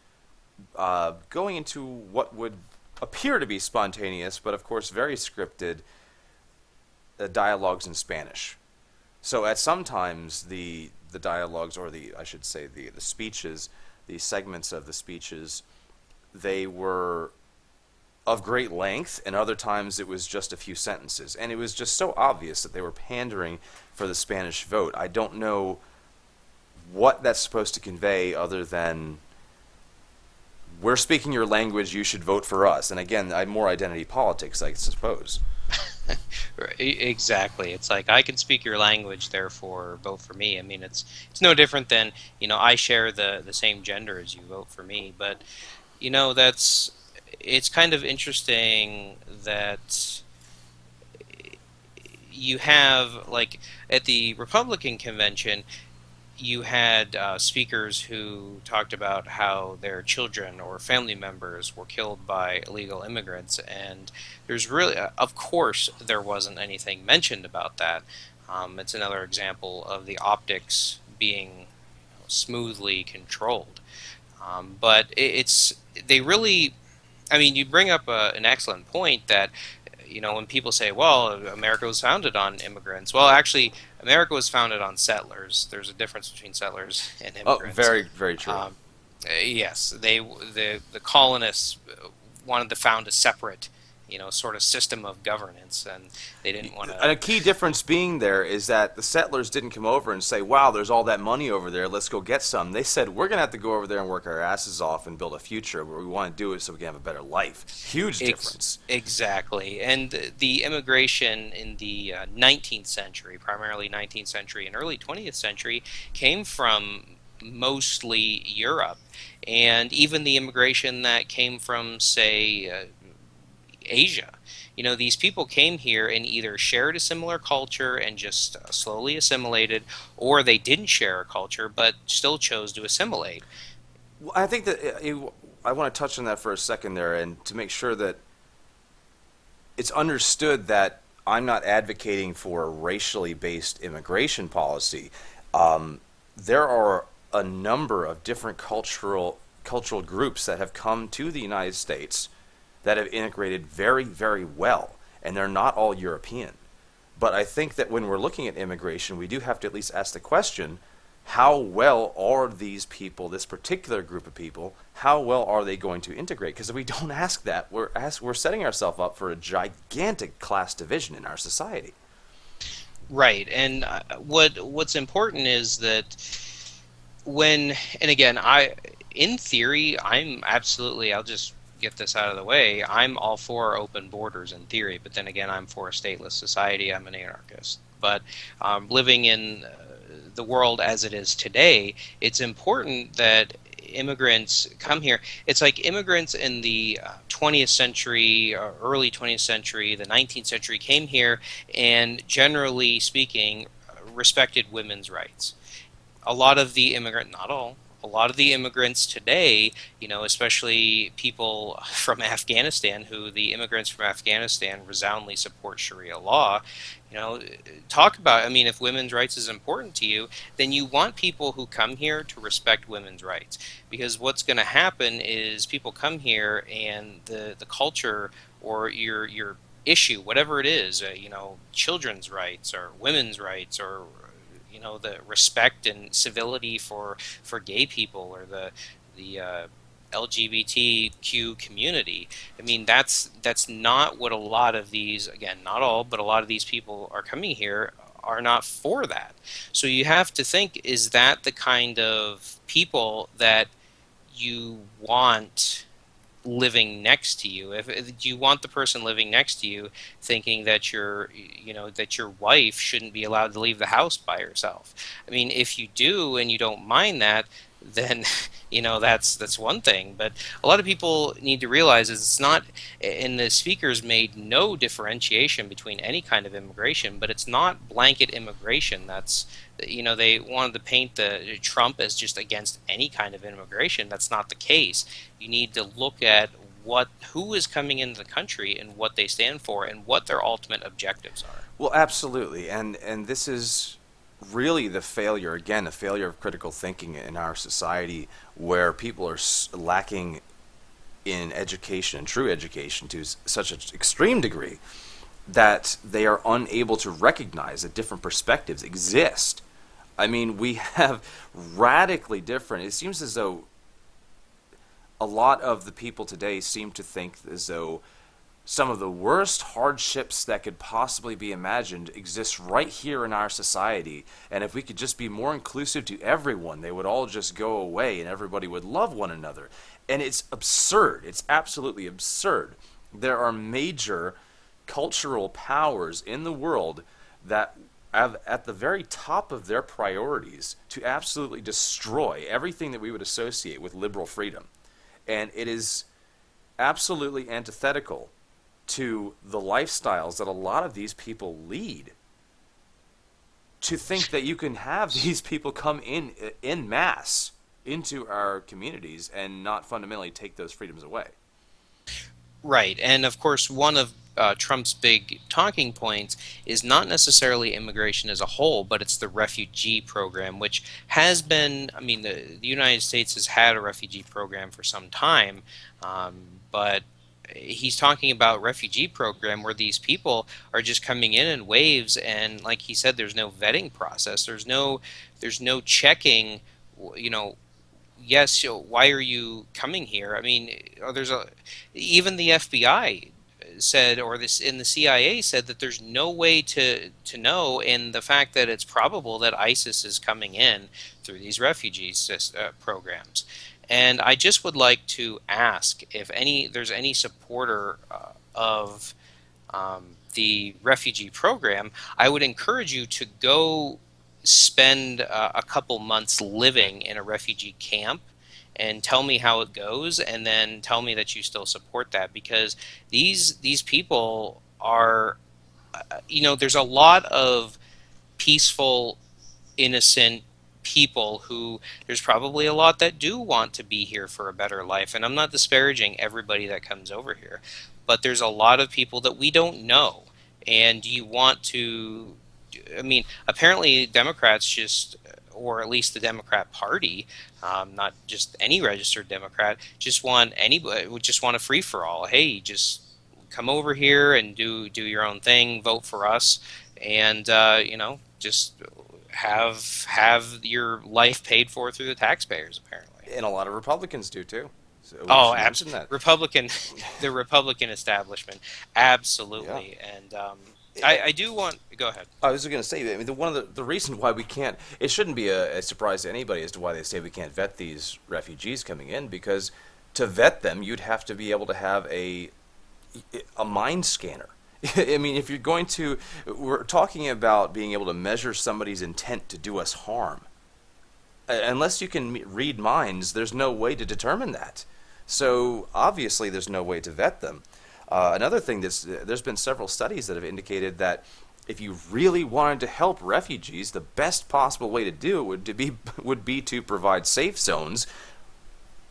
[SPEAKER 1] going into what would appear to be spontaneous, but of course very scripted dialogues in Spanish. So at sometimes the dialogues, or the I should say the speeches, the segments of the speeches, they were of great length, and other times it was just a few sentences. And it was just so obvious that they were pandering for the Spanish vote. I don't know what that's supposed to convey other than we're speaking your language, you should vote for us. And again, more identity politics, I suppose.
[SPEAKER 2] Exactly. It's like I can speak your language, therefore vote for me. I mean, it's no different than I share the same gender as you, vote for me. But that's it's kind of interesting that you have, like, at the Republican convention, you had speakers who talked about how their children or family members were killed by illegal immigrants, and there's really, of course, there wasn't anything mentioned about that. It's another example of the optics being smoothly controlled. But it's they really, I mean, you bring up an excellent point that when people say, well, America was founded on immigrants. Well, actually, America was founded on settlers. There's a difference between settlers and
[SPEAKER 1] Oh,
[SPEAKER 2] immigrants.
[SPEAKER 1] very, very true.
[SPEAKER 2] Yes, the colonists wanted to found a separate, sort of system of governance, and they didn't want
[SPEAKER 1] And
[SPEAKER 2] to.
[SPEAKER 1] a key difference being there is that the settlers didn't come over and say, wow, there's all that money over there, let's go get some. They said, we're going to have to go over there and work our asses off and build a future where we want to do it so we can have a better life. Huge difference.
[SPEAKER 2] Exactly, and the immigration in the 19th century, primarily 19th century and early 20th century, came from mostly Europe, and even the immigration that came from, say, Asia. These people came here and either shared a similar culture and just slowly assimilated, or they didn't share a culture but still chose to assimilate.
[SPEAKER 1] Well, I think that I want to touch on that for a second there, and to make sure that it's understood that I'm not advocating for a racially based immigration policy. There are a number of different cultural groups that have come to the United States that have integrated very, very well, and they're not all European. But I think that when we're looking at immigration, we do have to at least ask the question, how well are these people, this particular group of people, how well are they going to integrate? Because if we don't ask that, we're setting ourselves up for a gigantic class division in our society.
[SPEAKER 2] Right, and what's important is that and again, in theory, I'll just get this out of the way. I'm all for open borders in theory, but then again, I'm for a stateless society. I'm an anarchist. But living in the world as it is today, it's important that immigrants come here. It's like immigrants in the 20th century, early 20th century, the 19th century came here and, generally speaking, respected women's rights. A lot of the not all, a lot of the immigrants today, especially people from Afghanistan, the immigrants from Afghanistan resoundingly support Sharia law. Talk about, I mean, if women's rights is important to you, then you want people who come here to respect women's rights. Because what's going to happen is people come here and the culture, or your issue, whatever it is, children's rights or women's rights, or the respect and civility for gay people, or the LGBTQ community. I mean, that's not what a lot of these, again, not all, but a lot of these people are coming here are not for that. So you have to think, is that the kind of people that you want living next to you? If do you want the person living next to you thinking that that your wife shouldn't be allowed to leave the house by herself? I mean, if you do and you don't mind that, then that's one thing. But a lot of people need to realize is it's not, and the speakers made no differentiation between any kind of immigration, but it's not blanket immigration. That's they wanted to paint the Trump as just against any kind of immigration. That's not the case. You need to look at who is coming into the country and what they stand for and what their ultimate objectives are.
[SPEAKER 1] Well, absolutely, and this is really the failure, again, the failure of critical thinking in our society, where people are lacking in education and true education to such an extreme degree that they are unable to recognize that different perspectives exist. I mean, we have radically different. It seems as though a lot of the people today seem to think as though some of the worst hardships that could possibly be imagined exist right here in our society, and if we could just be more inclusive to everyone, they would all just go away and everybody would love one another. And it's absurd. It's absolutely absurd. There are major cultural powers in the world that have at the very top of their priorities to absolutely destroy everything that we would associate with liberal freedom. And it is absolutely antithetical to the lifestyles that a lot of these people lead, to think that you can have these people come in mass into our communities and not fundamentally take those freedoms away.
[SPEAKER 2] Right, and of course, one of Trump's big talking points is not necessarily immigration as a whole, but it's the refugee program, which has been, I mean, the United States has had a refugee program for some time, but he's talking about refugee program where these people are just coming in waves, and like he said, there's no vetting process, there's no checking, you know, yes, so why are you coming here? I mean, even the FBI said, or this in the CIA said that there's no way to know, and the fact that it's probable that ISIS is coming in through these refugee programs. And I just would like to ask if there's any supporter of the refugee program. I would encourage you to go spend a couple months living in a refugee camp and tell me how it goes, and then tell me that you still support that, because these people are, there's a lot of peaceful, innocent people who, there's probably a lot that do want to be here for a better life, and I'm not disparaging everybody that comes over here, but there's a lot of people that we don't know, and you want to, I mean, apparently Democrats just, or at least the Democrat Party, not just any registered Democrat, just want anybody, would just want a free for all. Hey, just come over here and do your own thing, vote for us, and just have your life paid for through the taxpayers. Apparently,
[SPEAKER 1] And a lot of Republicans do too. So we
[SPEAKER 2] oh,
[SPEAKER 1] should mention that.
[SPEAKER 2] The Republican establishment, absolutely,
[SPEAKER 1] Yeah.
[SPEAKER 2] and I do want. Go ahead.
[SPEAKER 1] I was going to say, I mean, one of the reason why we can't, it shouldn't be a surprise to anybody as to why they say we can't vet these refugees coming in, because to vet them, you'd have to be able to have a mind scanner. I mean, if you're going to, we're talking about being able to measure somebody's intent to do us harm. Unless you can read minds, there's no way to determine that. So obviously, there's no way to vet them. Another thing, there's been several studies that have indicated that if you really wanted to help refugees, the best possible way to do it would be to provide safe zones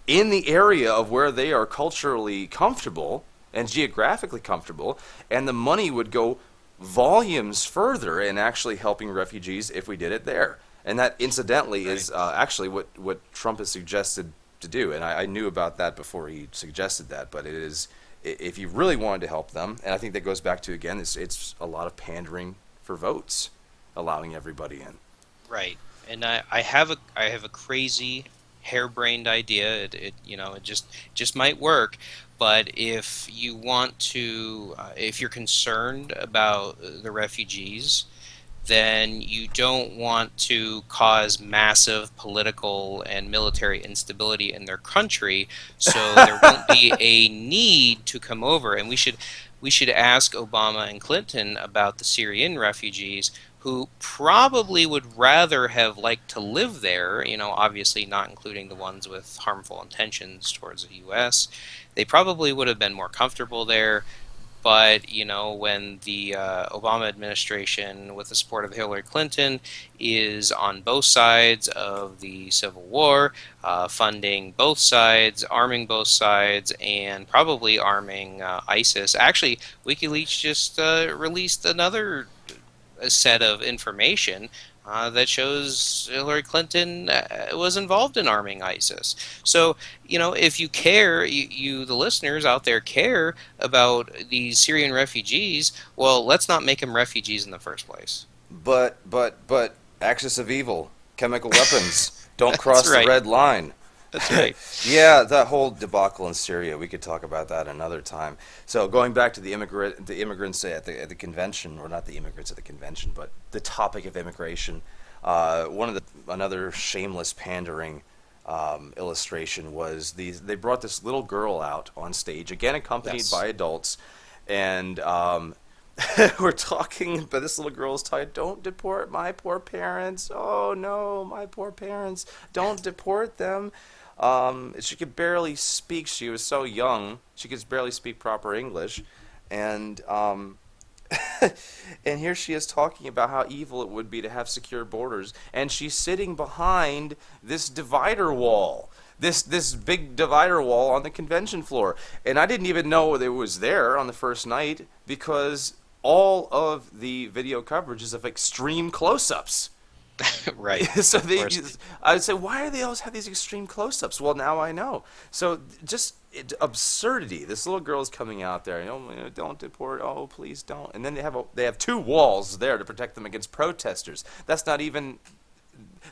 [SPEAKER 1] in the area of where they are culturally comfortable and geographically comfortable, and the money would go volumes further in actually helping refugees if we did it there. And that, incidentally,
[SPEAKER 2] Right.
[SPEAKER 1] is actually what Trump has suggested to do. And I knew about that before he suggested that, but it is, if you really wanted to help them, and I think that goes back to, again, it's a lot of pandering for votes, allowing everybody in.
[SPEAKER 2] Right, and I have a crazy, harebrained idea. It just might work. But if you want to, if you're concerned about the refugees, then you don't want to cause massive political and military instability in their country, so there won't be a need to come over. And we should ask Obama and Clinton about the Syrian refugees who probably would rather have liked to live there, obviously not including the ones with harmful intentions towards the US. They probably would have been more comfortable there. But when the Obama administration, with the support of Hillary Clinton, is on both sides of the Civil War, funding both sides, arming both sides, and probably arming ISIS. Actually, WikiLeaks just released another set of information that shows Hillary Clinton was involved in arming ISIS. So, if you care, the listeners out there care about these Syrian refugees, well, let's not make them refugees in the first place.
[SPEAKER 1] But, axis of evil, chemical weapons, don't
[SPEAKER 2] That's
[SPEAKER 1] cross the
[SPEAKER 2] right.
[SPEAKER 1] red line.
[SPEAKER 2] That's right.
[SPEAKER 1] Yeah, that whole debacle in Syria, we could talk about that another time. So going back to the immigrants at the convention, or not the immigrants at the convention, but the topic of immigration. Another shameless pandering illustration was they brought this little girl out on stage, again accompanied
[SPEAKER 2] Yes.
[SPEAKER 1] by adults, and we're talking, but this little girl is talking, don't deport my poor parents. Oh no, my poor parents. Don't deport them. She could barely speak. She was so young. She could barely speak proper English. And and here she is talking about how evil it would be to have secure borders. And she's sitting behind this divider wall. This big divider wall on the convention floor. And I didn't even know it was there on the first night because all of the video coverage is of extreme close-ups.
[SPEAKER 2] Right.
[SPEAKER 1] So
[SPEAKER 2] Of course.
[SPEAKER 1] I would say, why do they always have these extreme close-ups? Well, now I know. So just absurdity. This little girl is coming out there. Don't deport. Oh, please don't. And then they have two walls there to protect them against protesters. That's not even.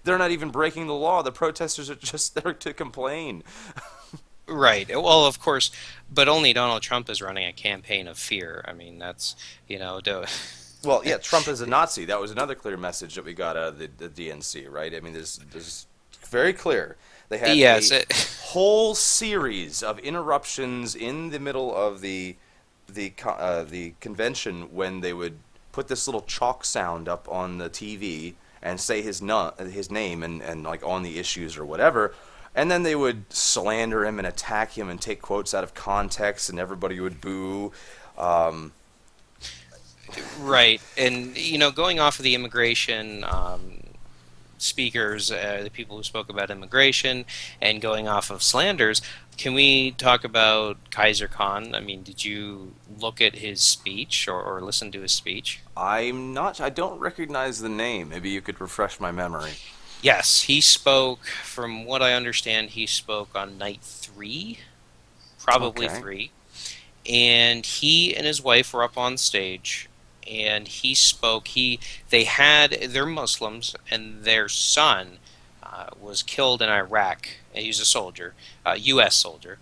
[SPEAKER 1] They're not even breaking the law. The protesters are just there to complain.
[SPEAKER 2] Right. Well, of course, but only Donald Trump is running a campaign of fear. I mean, that's,
[SPEAKER 1] Well, yeah, Trump is a Nazi. That was another clear message that we got out of the DNC, right? I mean, there's very clear. They had
[SPEAKER 2] yes.
[SPEAKER 1] a whole series of interruptions in the middle of the convention when they would put this little chalk sound up on the TV and say his name and like on the issues or whatever. And then they would slander him and attack him and take quotes out of context, and everybody would boo.
[SPEAKER 2] Right. And, going off of the immigration speakers, the people who spoke about immigration, and going off of slanders, can we talk about Kaiser Khan? I mean, did you look at his speech or listen to his speech?
[SPEAKER 1] I don't recognize the name. Maybe you could refresh my memory.
[SPEAKER 2] Yes, he spoke, from what I understand, he spoke on night three, probably
[SPEAKER 1] Okay.
[SPEAKER 2] three. And he and his wife were up on stage, and he spoke. They're Muslims, and their son was killed in Iraq. He was a soldier, U.S. soldier,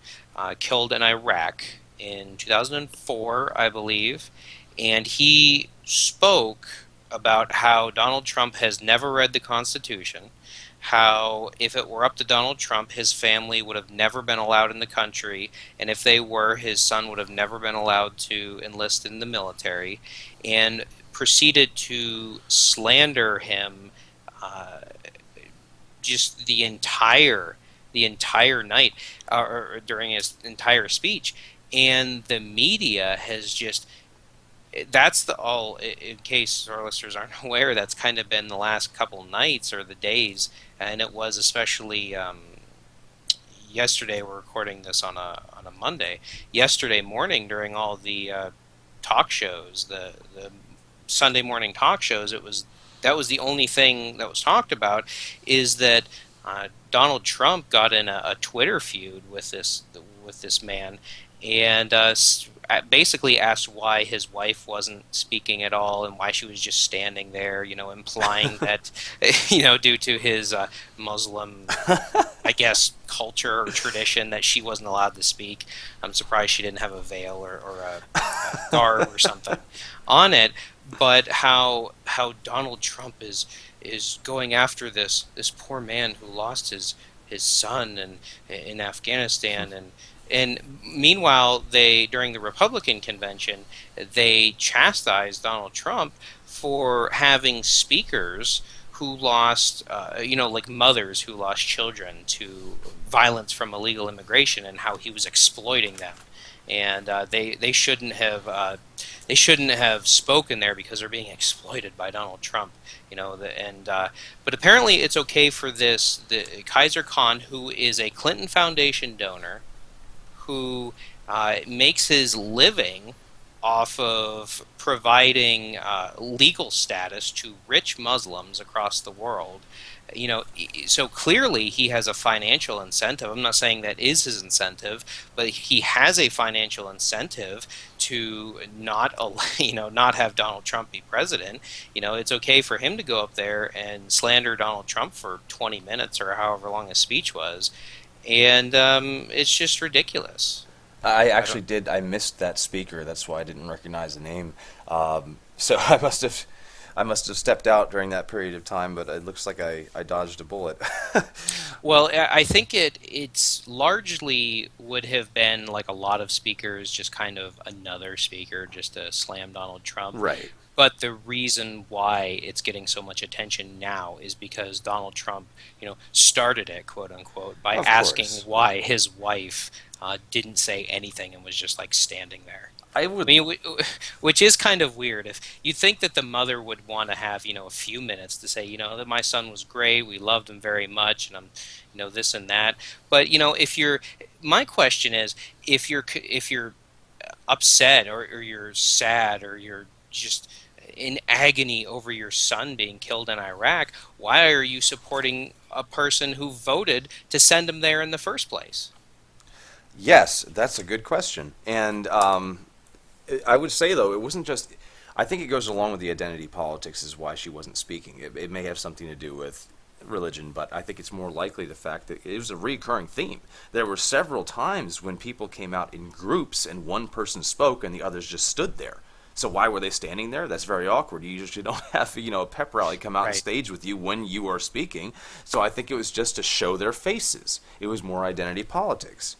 [SPEAKER 2] killed in Iraq in 2004, I believe. And he spoke about how Donald Trump has never read the Constitution, how if it were up to Donald Trump, his family would have never been allowed in the country, and if they were, his son would have never been allowed to enlist in the military, and proceeded to slander him just the entire night, or during his entire speech. And the media has just, that's the all, in case our listeners aren't aware, that's kind of been the last couple nights or the days, and it was especially yesterday. We're recording this on a Monday. Yesterday morning, during all the talk shows, the Sunday morning talk shows, that was the only thing that was talked about, is that Donald Trump got in a Twitter feud with this man, and basically asked why his wife wasn't speaking at all and why she was just standing there, implying that, due to his Muslim, I guess, culture or tradition, that she wasn't allowed to speak. I'm surprised she didn't have a veil or a garb or something on it. but how Donald Trump is going after this poor man who lost his son in Afghanistan, and meanwhile they during the Republican convention they chastised Donald Trump for having speakers who lost like mothers who lost children to violence from illegal immigration and how he was exploiting them, and they shouldn't have spoken there because they're being exploited by Donald Trump. But apparently it's okay for the Kaiser Khan, who is a Clinton Foundation donor, who makes his living off of providing legal status to rich Muslims across the world. So clearly he has a financial incentive. I'm not saying that is his incentive, but he has a financial incentive to not, not have Donald Trump be president. It's okay for him to go up there and slander Donald Trump for 20 minutes or however long his speech was, and it's just ridiculous.
[SPEAKER 1] I
[SPEAKER 2] I don't.
[SPEAKER 1] actually did. I missed that speaker. That's why I didn't recognize the name. So I must have stepped out during that period of time. But it looks like I dodged a bullet.
[SPEAKER 2] Well, I think it's largely would have been like a lot of speakers, just kind of another speaker just to slam Donald Trump.
[SPEAKER 1] Right.
[SPEAKER 2] But the reason why it's getting so much attention now is because Donald Trump, started it, quote unquote, by
[SPEAKER 1] Of
[SPEAKER 2] asking
[SPEAKER 1] course.
[SPEAKER 2] why his wife didn't say anything and was just like standing there.
[SPEAKER 1] I
[SPEAKER 2] I
[SPEAKER 1] would.
[SPEAKER 2] mean, which is kind of weird. If you think that the mother would want to have, a few minutes to say, that my son was great, we loved him very much, and I'm, this and that. But if you're, my question is, if you're upset or you're sad or you're just in agony over your son being killed in Iraq, why are you supporting a person who voted to send him there in the first place?
[SPEAKER 1] Yes, that's a good question. And I would say though, it wasn't just. I think it goes along with the identity politics is why she wasn't speaking. It may have something to do with religion, but I think it's more likely the fact that it was a recurring theme. There were several times when people came out in groups and one person spoke and the others just stood there. So why were they standing there? That's very awkward. You usually don't have, a pep rally come out on
[SPEAKER 2] Right.
[SPEAKER 1] stage with you when you are speaking. So I think it was just to show their faces. It was more identity politics.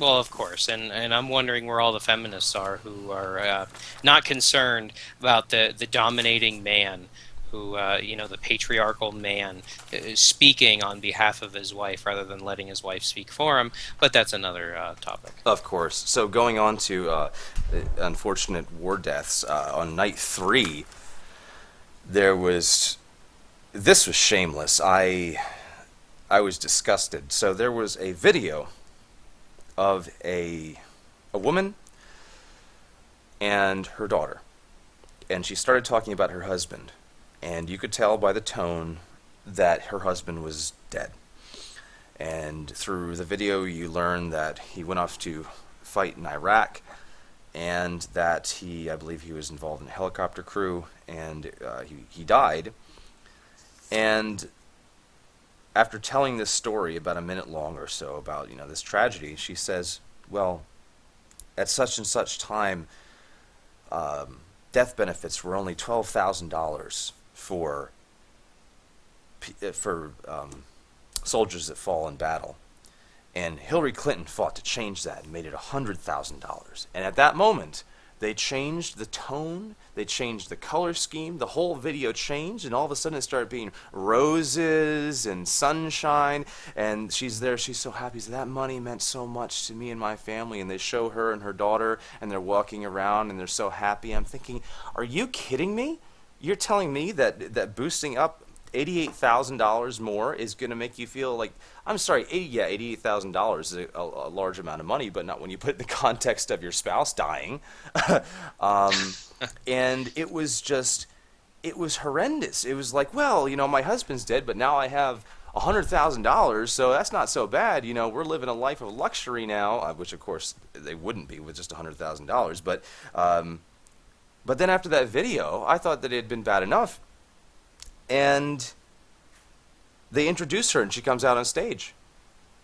[SPEAKER 2] Well, of course, and I'm wondering where all the feminists are who are not concerned about the dominating man, who the patriarchal man is speaking on behalf of his wife rather than letting his wife speak for him. But that's another topic.
[SPEAKER 1] Of course. So going on to unfortunate war deaths, on night three, there was this was shameless. I was disgusted. So there was a video of a woman and her daughter, and she started talking about her husband, and you could tell by the tone that her husband was dead. And through the video, you learn that he went off to fight in Iraq, and that I believe he was involved in a helicopter crew, and he died. And after telling this story about a minute long or so about this tragedy, she says, "Well, at such and such time, death benefits were only $12,000 for soldiers that fall in battle. And Hillary Clinton fought to change that and made it $100,000. And at that moment, they changed the tone, they changed the color scheme, the whole video changed, and all of a sudden it started being roses and sunshine. And she's there, she's so happy. So that money meant so much to me and my family. And they show her and her daughter, and they're walking around, and they're so happy. I'm thinking, are you kidding me? You're telling me that boosting up $88,000 more is going to make you feel like, I'm sorry, $88,000 is a large amount of money, but not when you put it in the context of your spouse dying. um, and it was horrendous. It was like, well, my husband's dead, but now I have $100,000, so that's not so bad. We're living a life of luxury now, which of course they wouldn't be with just $100,000. But then after that video, I thought that it had been bad enough. And they introduce her, and she comes out on stage.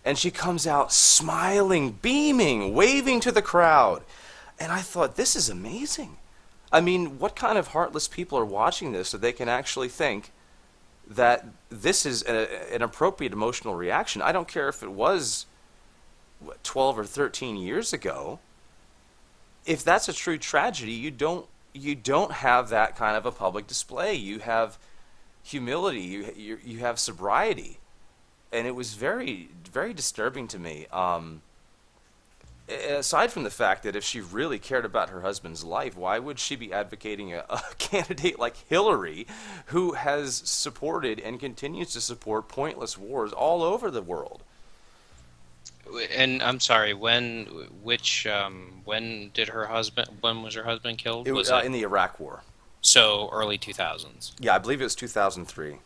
[SPEAKER 1] And she comes out smiling, beaming, waving to the crowd. And I thought, this is amazing. I mean, what kind of heartless people are watching this so they can actually think that this is an appropriate emotional reaction? I don't care if it was 12 or 13 years ago. If that's a true tragedy, you don't have that kind of a public display. You have humility. You have sobriety, and it was very very disturbing to me. Aside from the fact that if she really cared about her husband's life, why would she be advocating a candidate like Hillary, who has supported and continues to support pointless wars all over the world?
[SPEAKER 2] And I'm sorry, when was her husband killed?
[SPEAKER 1] It was
[SPEAKER 2] Was it
[SPEAKER 1] in the Iraq War.
[SPEAKER 2] so early 2000s?
[SPEAKER 1] Yeah, I believe it was 2003.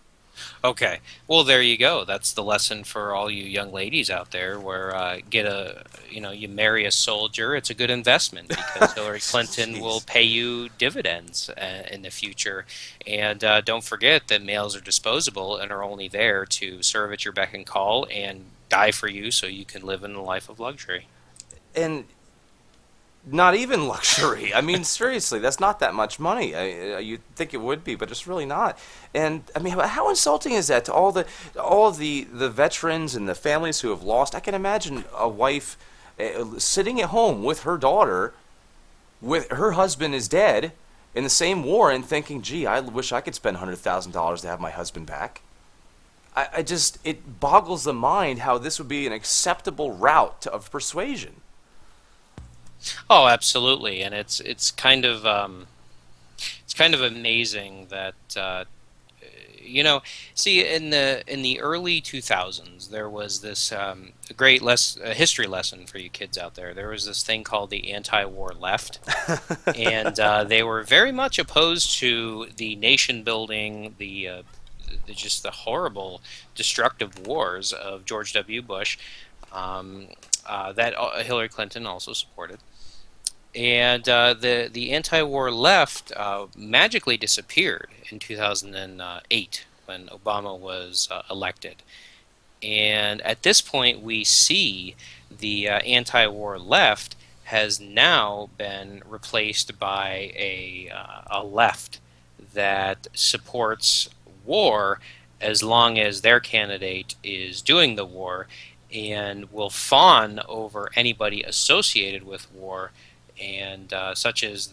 [SPEAKER 2] Okay. Well, there you go. That's the lesson for all you young ladies out there where you marry a soldier. It's a good investment because Hillary Clinton will
[SPEAKER 1] Jeez.
[SPEAKER 2] pay you dividends in the future. And don't forget that males are disposable and are only there to serve at your beck and call and die for you so you can live in a life of luxury.
[SPEAKER 1] And not even luxury. I mean, seriously, that's not that much money. You'd think it would be, but it's really not. And I mean, how insulting is that to all of the veterans and the families who have lost? I can imagine a wife sitting at home with her daughter, with her husband is dead in the same war, and thinking, "Gee, I wish I could spend $100,000 to have my husband back." I just it boggles the mind how this would be an acceptable route of persuasion.
[SPEAKER 2] Oh, absolutely. And it's kind of amazing that you know, see, in the early 2000s, there was this history lesson for you kids out there. There was this thing called the anti-war left, and they were very much opposed to the nation building, just the horrible, destructive wars of George W. Bush, that Hillary Clinton also supported. And the anti-war left magically disappeared in 2008 when Obama was elected. And at this point, we see the anti-war left has now been replaced by a left that supports war as long as their candidate is doing the war and will fawn over anybody associated with war and such as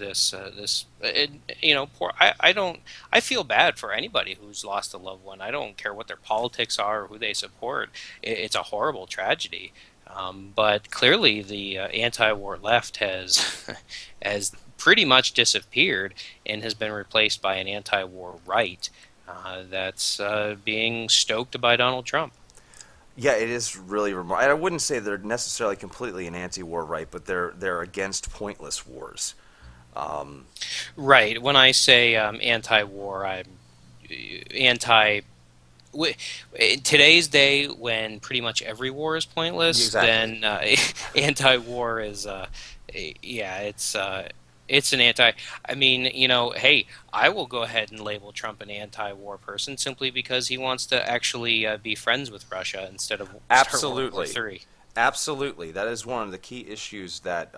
[SPEAKER 2] poor. I don't. I feel bad for anybody who's lost a loved one. I don't care what their politics are or who they support. It's a horrible tragedy. But clearly, the anti-war left has has pretty much disappeared and has been replaced by an anti-war right that's being stoked by Donald Trump.
[SPEAKER 1] Yeah, it is really remarkable. I wouldn't say they're necessarily completely an anti-war right, but they're against pointless wars. Um,
[SPEAKER 2] Right. When I say anti-war, I'm anti. In today's day, when pretty much every war is pointless,
[SPEAKER 1] exactly.
[SPEAKER 2] then anti-war is, yeah, it's an anti. I mean, hey, I will go ahead and label Trump an anti-war person simply because he wants to actually be friends with Russia instead of start World War
[SPEAKER 1] Absolutely.
[SPEAKER 2] III.
[SPEAKER 1] Absolutely. That is one of the key issues that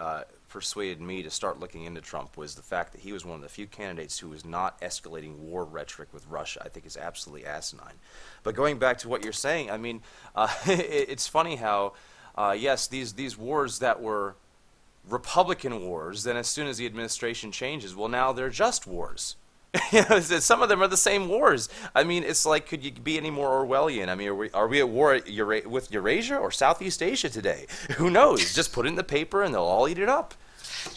[SPEAKER 1] persuaded me to start looking into Trump was the fact that he was one of the few candidates who was not escalating war rhetoric with Russia. I think is absolutely asinine. But going back to what you're saying, I mean, it's funny how, yes, these wars that were Republican wars, then as soon as the administration changes, well, now they're just wars. Some of them are the same wars. I mean, it's like, could you be any more Orwellian? I mean, are we at war with Eurasia or Southeast Asia today? Who knows? Just put it in the paper and they'll all eat it up.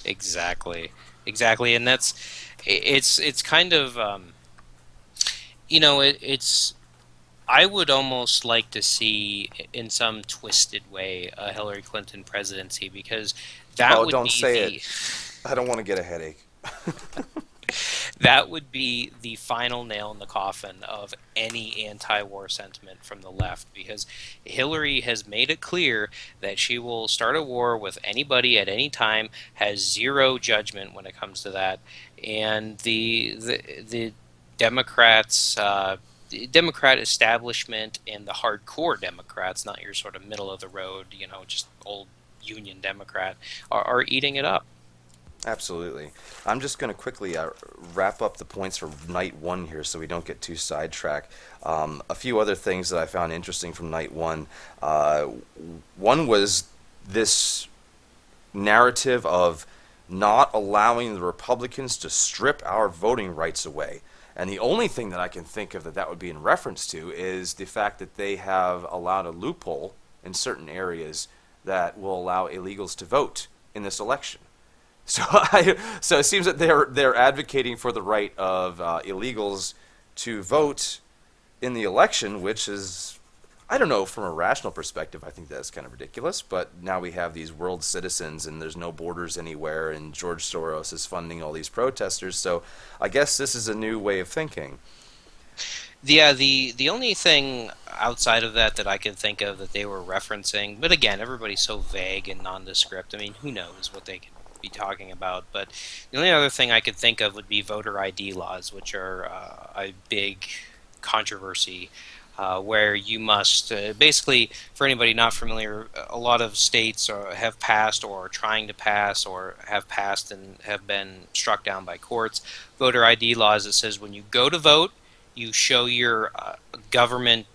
[SPEAKER 2] Exactly, exactly, and it's kind of it's I would almost like to see, in some twisted way, a Hillary Clinton presidency because that
[SPEAKER 1] Oh,
[SPEAKER 2] would
[SPEAKER 1] don't
[SPEAKER 2] be
[SPEAKER 1] say it.
[SPEAKER 2] the
[SPEAKER 1] I don't want to get a headache.
[SPEAKER 2] that would be the final nail in the coffin of any anti-war sentiment from the left because Hillary has made it clear that she will start a war with anybody at any time, has zero judgment when it comes to that, and the Democrats. The Democrat establishment and the hardcore Democrats, not your sort of middle of the road, just old Union Democrat, are eating it up.
[SPEAKER 1] Absolutely. I'm just going to quickly wrap up the points for night one here so we don't get too sidetracked. A few other things that I found interesting from night one. Uh, One was this narrative of not allowing the Republicans to strip our voting rights away. And the only thing that I can think of that that would be in reference to is the fact that they have allowed a loophole in certain areas that will allow illegals to vote in this election. So it seems that they're advocating for the right of illegals to vote in the election, which is, I don't know, from a rational perspective, I think that's kind of ridiculous. But now we have these world citizens, and there's no borders anywhere, and George Soros is funding all these protesters. So I guess this is a new way of thinking.
[SPEAKER 2] Yeah, the only thing outside of that that I can think of that they were referencing, but again, everybody's so vague and nondescript. I mean, who knows what they can be talking about? But the only other thing I could think of would be voter ID laws, which are a big controversy. Where you must basically, for anybody not familiar, a lot of states have passed or are trying to pass or have passed and have been struck down by courts voter ID laws that says when you go to vote, you show your government,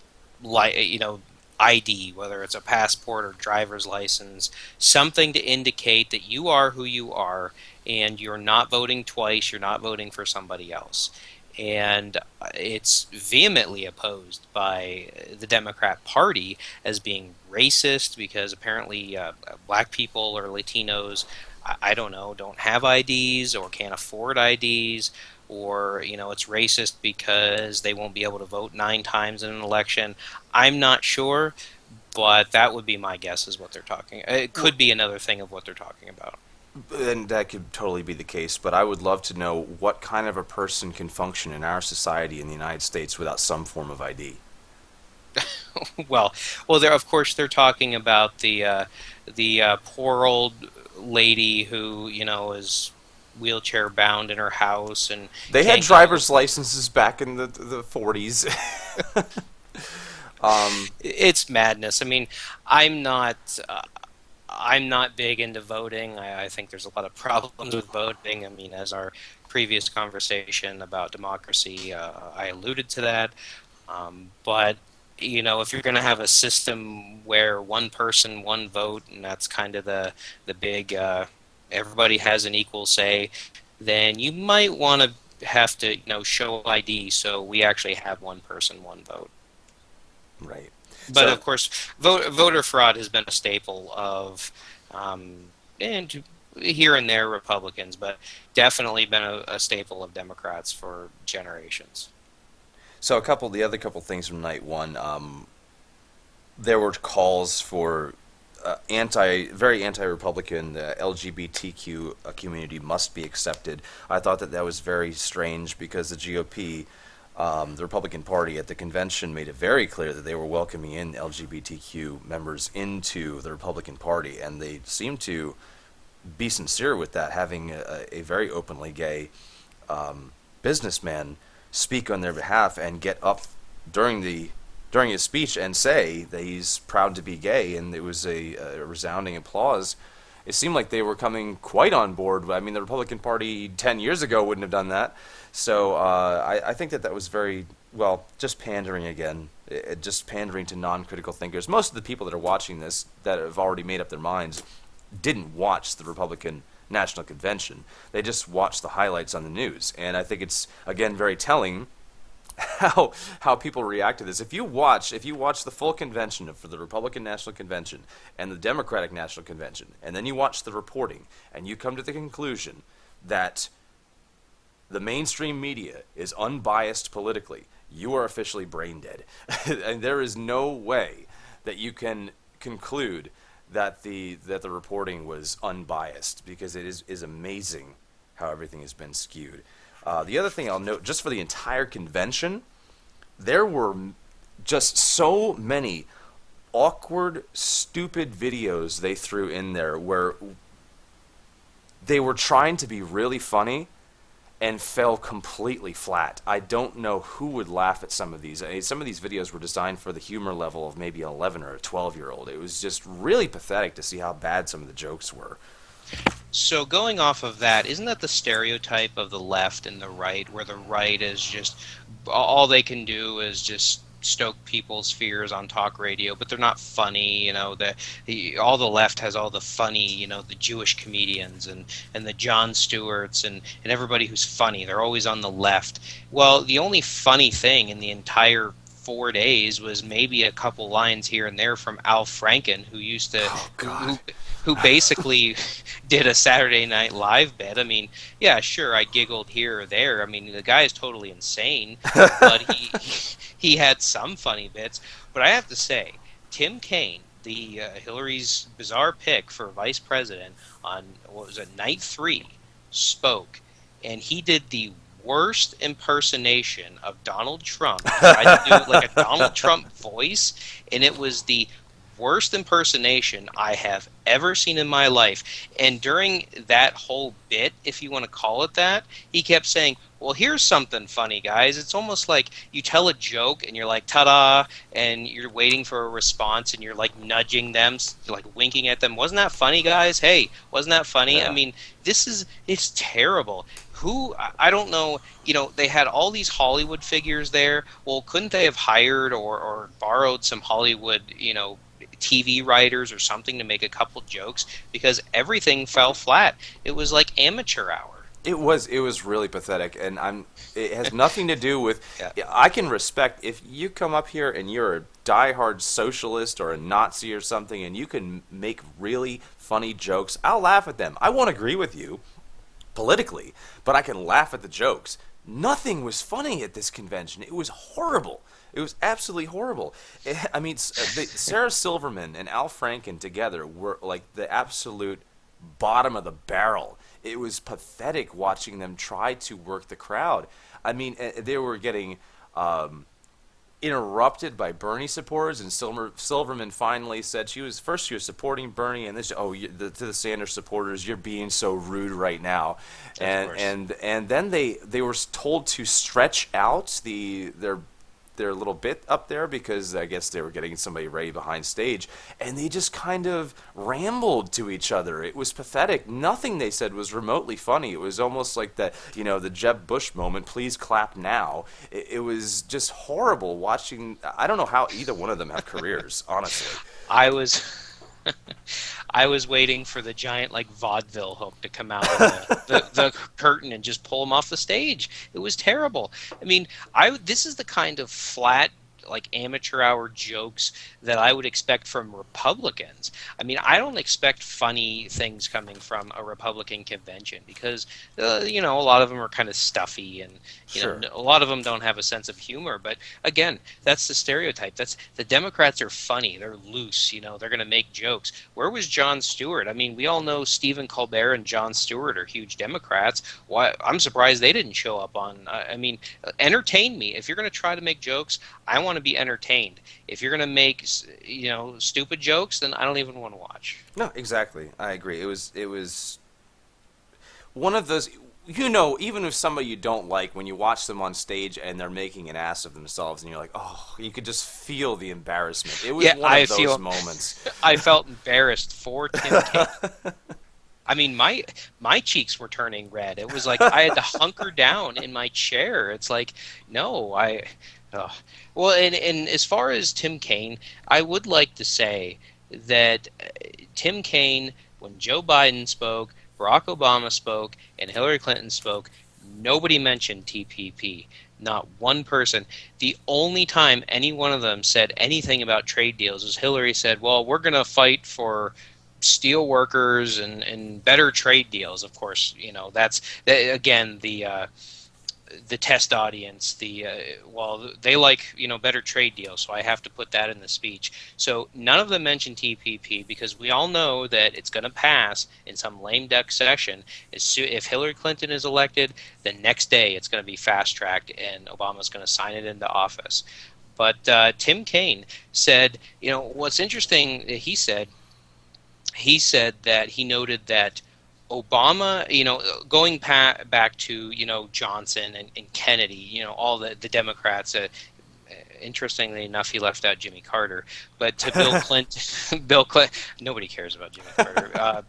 [SPEAKER 2] ID, whether it's a passport or driver's license, something to indicate that you are who you are, and you're not voting twice. You're not voting for somebody else. And it's vehemently opposed by the Democrat Party as being racist because apparently black people or Latinos, I don't know, don't have IDs or can't afford IDs, or it's racist because they won't be able to vote 9 times in an election. I'm not sure, but that would be my guess is what they're talking. It could be another thing of what they're talking about.
[SPEAKER 1] And that could totally be the case, but I would love to know what kind of a person can function in our society in the United States without some form of ID.
[SPEAKER 2] well, they're of course they're talking about the poor old lady who is wheelchair bound in her house and
[SPEAKER 1] They had
[SPEAKER 2] can't get.
[SPEAKER 1] driver's licenses back in the 40s.
[SPEAKER 2] It's madness. I mean, I'm not. I'm not big into voting. I think there's a lot of problems with voting. I mean, as our previous conversation about democracy, I alluded to that. But if you're going to have a system where one person, one vote, and that's kind of the big everybody has an equal say, then you might want to have to show ID so we actually have one person, one vote.
[SPEAKER 1] Right.
[SPEAKER 2] But
[SPEAKER 1] So
[SPEAKER 2] of course, voter fraud has been a staple of, and here and there Republicans, but definitely been a staple of Democrats for generations.
[SPEAKER 1] the other couple things from night one, there were calls for very anti-Republican. The LGBTQ community must be accepted. I thought that that was very strange because the GOP, the Republican Party at the convention, made it very clear that they were welcoming in LGBTQ members into the Republican Party, and they seemed to be sincere with that, having a very openly gay businessman speak on their behalf and get up during his speech and say that he's proud to be gay, and it was a resounding applause. It seemed like they were coming quite on board. I mean, the Republican Party 10 years ago wouldn't have done that. So I think that that was very, well, just pandering again, just pandering to non-critical thinkers. Most of the people that are watching this that have already made up their minds didn't watch the Republican National Convention. They just watched the highlights on the news. And I think it's, again, very telling how people react to this. If you watch the full convention for the Republican National Convention and the Democratic National Convention, and then you watch the reporting, and you come to the conclusion that the mainstream media is unbiased politically, you are officially brain dead. And there is no way that you can conclude that the reporting was unbiased, because it is amazing how everything has been skewed. The other thing I'll note, just for the entire convention, there were just so many awkward, stupid videos they threw in there where they were trying to be really funny and fell completely flat. I don't know who would laugh at some of these. Some of these videos were designed for the humor level of maybe an 11 or a 12-year-old. It was just really pathetic to see how bad some of the jokes were.
[SPEAKER 2] So going off of that, isn't that the stereotype of the left and the right, where the right is just all they can do is just stoke people's fears on talk radio, but they're not funny. All the left has all the funny, the Jewish comedians and the Jon Stewarts and everybody who's funny. They're always on the left. Well, the only funny thing in the entire 4 days was maybe a couple lines here and there from Al Franken, who used to
[SPEAKER 1] Oh God.
[SPEAKER 2] who who basically did a Saturday Night Live bit. I mean, yeah, sure, I giggled here or there. I mean, the guy is totally insane, but he had some funny bits. But I have to say, Tim Kaine, the Hillary's bizarre pick for vice president on what was it, night 3, spoke, and he did the worst impersonation of Donald Trump. He tried to do like a Donald Trump voice, and it was the worst impersonation I have ever seen in my life. And during that whole bit, if you want to call it that, he kept saying, well, here's something funny, guys. It's almost like you tell a joke and you're like, ta-da, and you're waiting for a response and you're like nudging them, like winking at them. Wasn't that funny, guys? Hey, wasn't that funny?
[SPEAKER 1] Yeah.
[SPEAKER 2] I mean, it's terrible. I don't know, they had all these Hollywood figures there. Well, couldn't they have hired or borrowed some Hollywood, TV writers or something to make a couple jokes? Because everything fell flat. It was like amateur hour.
[SPEAKER 1] It was really pathetic, and it has nothing to do with.
[SPEAKER 2] Yeah.
[SPEAKER 1] I can respect if you come up here and you're a diehard socialist or a Nazi or something, and you can make really funny jokes. I'll laugh at them. I won't agree with you politically, but I can laugh at the jokes. Nothing was funny at this convention. It was horrible. It was absolutely horrible. I mean, Sarah Silverman and Al Franken together were like the absolute bottom of the barrel. It was pathetic watching them try to work the crowd. I mean, they were getting interrupted by Bernie supporters, and Silverman finally said she was supporting Bernie, and to the Sanders supporters, you're being so rude right now, and then they were told to stretch out their little bit up there because I guess they were getting somebody ready behind stage, and they just kind of rambled to each other. It was pathetic. Nothing they said was remotely funny. It was almost like the Jeb Bush moment, please clap now. It was just horrible watching. I don't know how either one of them have careers, honestly.
[SPEAKER 2] I was I was waiting for the giant like vaudeville hook to come out of the curtain and just pull him off the stage. It was terrible. I mean, this is the kind of flat like amateur hour jokes that I would expect from Republicans. I mean, I don't expect funny things coming from a Republican convention because, a lot of them are kind of stuffy and,
[SPEAKER 1] Sure.
[SPEAKER 2] a lot of them don't have a sense of humor. But again, that's the stereotype. The Democrats are funny. They're loose. They're going to make jokes. Where was Jon Stewart? I mean, we all know Stephen Colbert and Jon Stewart are huge Democrats. Why? I'm surprised they didn't show up on. I mean, entertain me. If you're going to try to make jokes, I want to be entertained. If you're going to make, stupid jokes, then I don't even want to watch.
[SPEAKER 1] No, exactly. I agree. It was one of those. Even if somebody you don't like, when you watch them on stage and they're making an ass of themselves, and you're like, oh, you could just feel the embarrassment. It was one of those moments.
[SPEAKER 2] I felt embarrassed for Tim Kaine. I mean, my cheeks were turning red. It was like I had to hunker down in my chair. It's like, no, well, and as far as Tim Kaine, I would like to say that Tim Kaine, when Joe Biden spoke, Barack Obama spoke, and Hillary Clinton spoke, nobody mentioned TPP. Not one person. The only time any one of them said anything about trade deals was Hillary said, well, we're going to fight for steel workers and better trade deals. Of course, that's again the test audience. They like better trade deals, so I have to put that in the speech. So none of them mentioned TPP because we all know that it's going to pass in some lame duck session. If Hillary Clinton is elected, the next day it's going to be fast tracked and Obama's going to sign it into office. But Tim Kaine said, what's interesting, he said that he noted that Obama, going back to, Johnson and Kennedy, all the Democrats, interestingly enough, he left out Jimmy Carter, but to Bill Clinton, nobody cares about Jimmy Carter.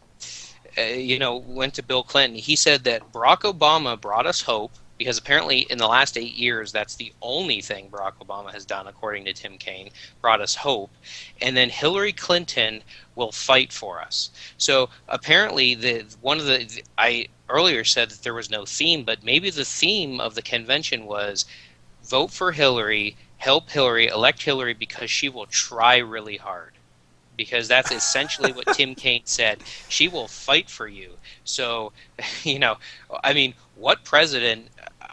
[SPEAKER 2] went to Bill Clinton. He said that Barack Obama brought us hope because apparently in the last 8 years, that's the only thing Barack Obama has done, according to Tim Kaine, brought us hope. And then Hillary Clinton will fight for us. So apparently, I earlier said that there was no theme, but maybe the theme of the convention was vote for Hillary, help Hillary, elect Hillary because she will try really hard, because that's essentially what Tim Kaine said. She will fight for you. So, you know, I mean, what president?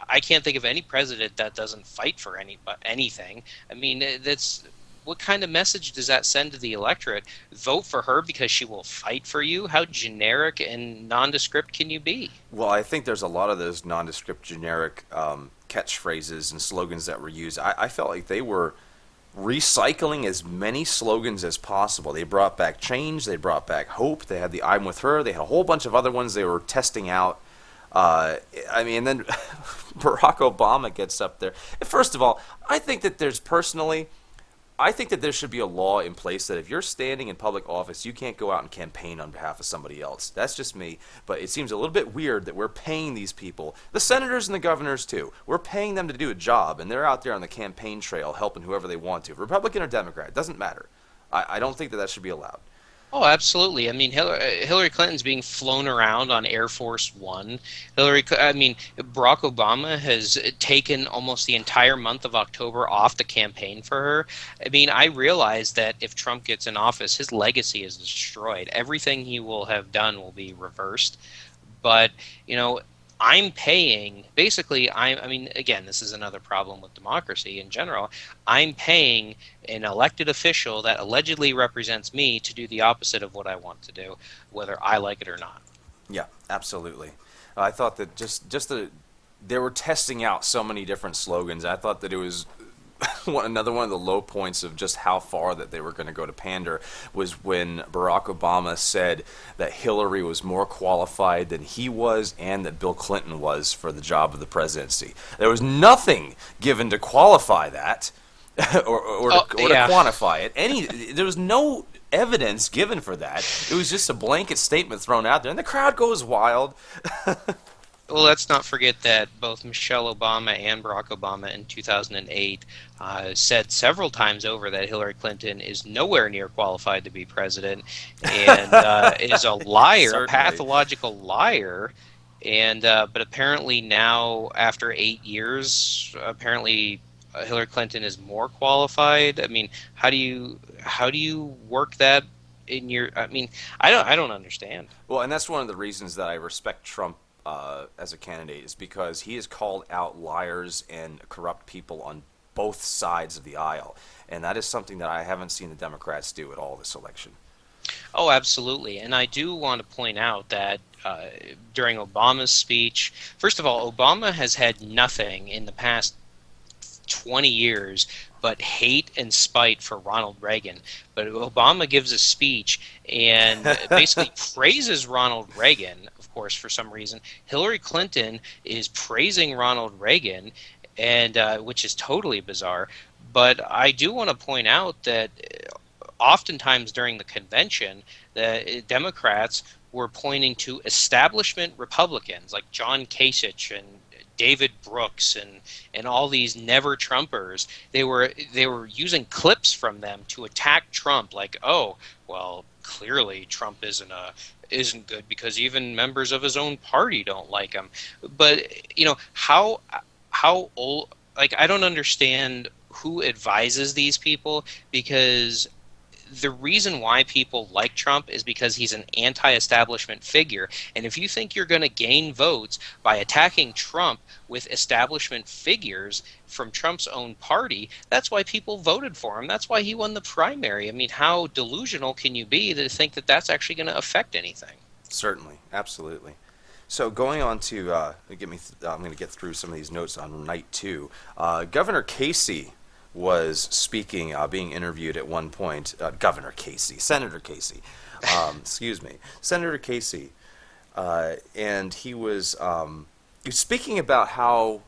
[SPEAKER 2] I can't think of any president that doesn't fight for anything. I mean, that's what kind of message does that send to the electorate? Vote for her because she will fight for you? How generic and nondescript can you be?
[SPEAKER 1] Well, I think there's a lot of those nondescript, generic catchphrases and slogans that were used. I felt like they were recycling as many slogans as possible. They brought back change, they brought back hope, they had the I'm with her, they had a whole bunch of other ones they were testing out. And then Barack Obama gets up there. First of all, I think that there should be a law in place that if you're standing in public office, you can't go out and campaign on behalf of somebody else. That's just me. But it seems a little bit weird that we're paying these people, the senators and the governors too, we're paying them to do a job, and they're out there on the campaign trail helping whoever they want to. Republican or Democrat, it doesn't matter. I don't think that that should be allowed.
[SPEAKER 2] Oh, absolutely. I mean, Hillary Clinton's being flown around on Air Force One. Barack Obama has taken almost the entire month of October off to campaign for her. I mean, I realize that if Trump gets in office, his legacy is destroyed. Everything he will have done will be reversed. But, I'm paying, basically, again, this is another problem with democracy in general. I'm paying an elected official that allegedly represents me to do the opposite of what I want to do, whether I like it or not.
[SPEAKER 1] Yeah, absolutely. I thought that they were testing out so many different slogans. I thought that it was another one of the low points of just how far that they were going to go to pander was when Barack Obama said that Hillary was more qualified than he was and that Bill Clinton was for the job of the presidency. There was nothing given to qualify that or to quantify it. There was no evidence given for that. It was just a blanket statement thrown out there, and the crowd goes wild.
[SPEAKER 2] Well, let's not forget that both Michelle Obama and Barack Obama in 2008 said several times over that Hillary Clinton is nowhere near qualified to be president and is a liar,
[SPEAKER 1] Certainly.
[SPEAKER 2] a pathological liar. And but apparently now, after 8 years, apparently Hillary Clinton is more qualified. I mean, how do you work that in your? I mean, I don't understand.
[SPEAKER 1] Well, and that's one of the reasons that I respect Trump as a candidate, is because he has called out liars and corrupt people on both sides of the aisle, and that is something that I haven't seen the Democrats do at all this election.
[SPEAKER 2] Oh, absolutely. And I do want to point out that during Obama's speech, first of all, Obama has had nothing in the past 20 years but hate and spite for Ronald Reagan. But Obama gives a speech and basically praises Ronald Reagan, of course, for some reason. Hillary Clinton is praising Ronald Reagan, and which is totally bizarre. But I do want to point out that oftentimes during the convention, the Democrats were pointing to establishment Republicans like John Kasich and David Brooks and all these never Trumpers. They were using clips from them to attack Trump, like, oh, well, clearly Trump isn't good because even members of his own party don't like him. But how old? Like, I don't understand who advises these people, because the reason why people like Trump is because he's an anti-establishment figure. And if you think you're going to gain votes by attacking Trump with establishment figures from Trump's own party, that's why people voted for him. That's why he won the primary. I mean, how delusional can you be to think that that's actually going to affect anything?
[SPEAKER 1] Certainly, absolutely. So going on to I'm going to get through some of these notes on night two. Governor Casey was speaking, being interviewed at one point. Senator Casey, Senator Casey, and he was speaking about how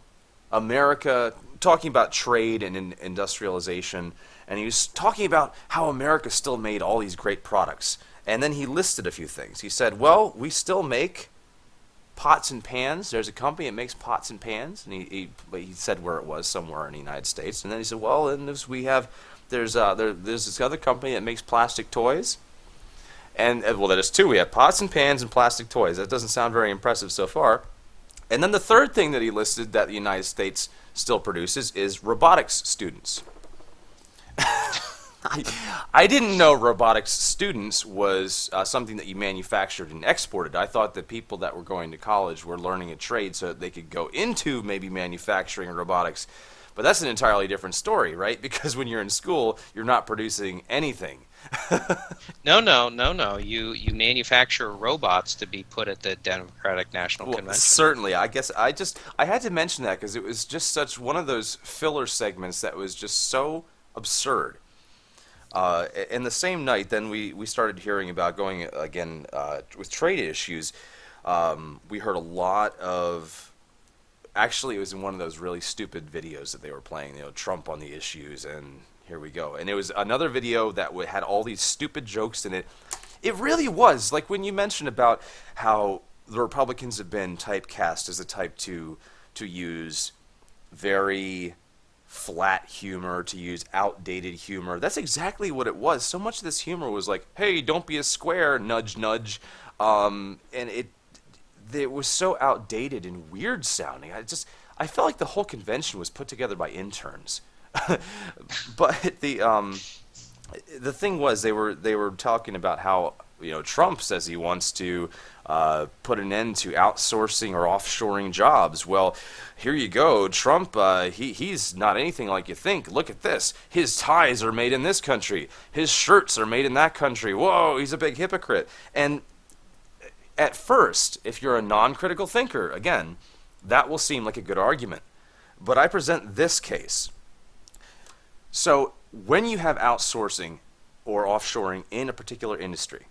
[SPEAKER 1] America, talking about trade and industrialization, and he was talking about how America still made all these great products, And then he listed a few things. He said, well, we still make pots and pans. There's a company that makes pots and pans, and he said where it was, somewhere in the United States. And then he said, well, and there's this other company that makes plastic toys. And well, that is two. We have pots and pans and plastic toys. That doesn't sound very impressive so far. And then the third thing that he listed that the United States still produces is robotics students. I didn't know robotics students was something that you manufactured and exported. I thought that people that were going to college were learning a trade so that they could go into maybe manufacturing and robotics. But that's an entirely different story, right? Because when you're in school, you're not producing anything.
[SPEAKER 2] No. You manufacture robots to be put at the Democratic National
[SPEAKER 1] Well,
[SPEAKER 2] Convention.
[SPEAKER 1] certainly. I guess I had to mention that because it was just such one of those filler segments that was just so absurd. In the same night, then we started hearing about going again with trade issues. We heard a lot of. Actually, it was in one of those really stupid videos that they were playing. Trump on the issues, and here we go. And it was another video that had all these stupid jokes in it. It really was like when you mentioned about how the Republicans have been typecast as the type to use very flat humor, to use outdated humor. That's exactly what it was. So much of this humor was like, hey, don't be a square, nudge, nudge. And it was so outdated and weird sounding. I felt like the whole convention was put together by interns. But the thing was they were talking about how Trump says he wants to put an end to outsourcing or offshoring jobs. Well, here you go. Trump, he's not anything like you think. Look at this. His ties are made in this country. His shirts are made in that country. Whoa, he's a big hypocrite. And at first, if you're a non-critical thinker, again, that will seem like a good argument. But I present this case. So when you have outsourcing or offshoring in a particular industry,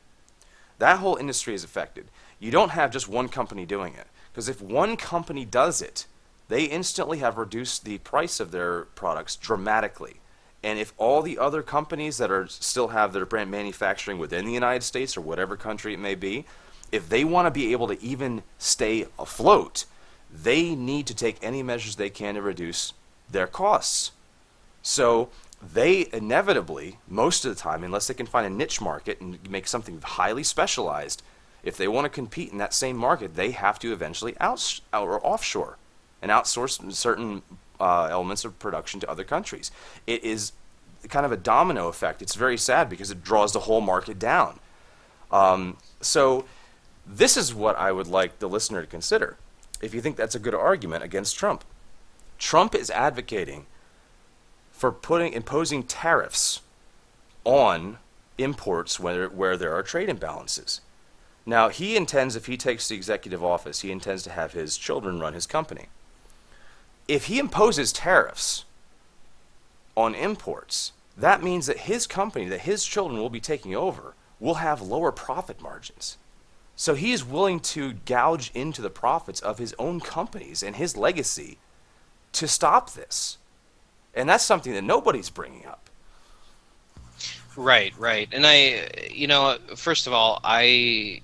[SPEAKER 1] that whole industry is affected. You don't have just one company doing it. Because if one company does it, they instantly have reduced the price of their products dramatically. And if all the other companies that still have their brand manufacturing within the United States or whatever country it may be, if they want to be able to even stay afloat, they need to take any measures they can to reduce their costs. So they inevitably, most of the time, unless they can find a niche market and make something highly specialized, if they want to compete in that same market, they have to eventually offshore and outsource certain elements of production to other countries. It is kind of a domino effect. It's very sad because it draws the whole market down. So this is what I would like the listener to consider, if you think that's a good argument against Trump. Trump is advocating for imposing tariffs on imports where there are trade imbalances. Now, he intends, if he takes the executive office, he intends to have his children run his company. If he imposes tariffs on imports, that means that his company, that his children will be taking over, will have lower profit margins. So he is willing to gouge into the profits of his own companies and his legacy to stop this. And that's something that nobody's bringing up.
[SPEAKER 2] Right. And first of all, I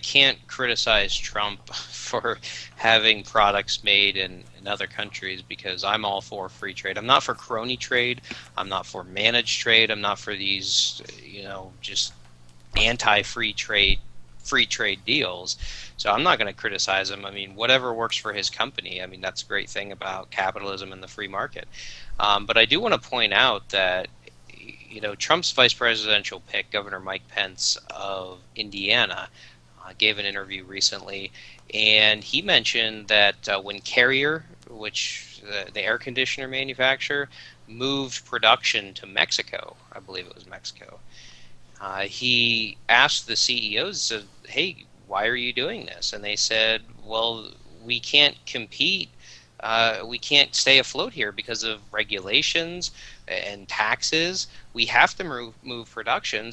[SPEAKER 2] can't criticize Trump for having products made in other countries because I'm all for free trade. I'm not for crony trade. I'm not for managed trade. I'm not for these, just anti-free trade deals. So I'm not going to criticize him. I mean, whatever works for his company. I mean, that's a great thing about capitalism and the free market. But I do want to point out that Trump's vice presidential pick, Governor Mike Pence of Indiana, gave an interview recently, and he mentioned that when Carrier, which the air conditioner manufacturer, moved production to Mexico, I believe it was Mexico, he asked the CEOs, hey, why are you doing this? And they said, well, we can't compete. We can't stay afloat here because of regulations and taxes. We have to move production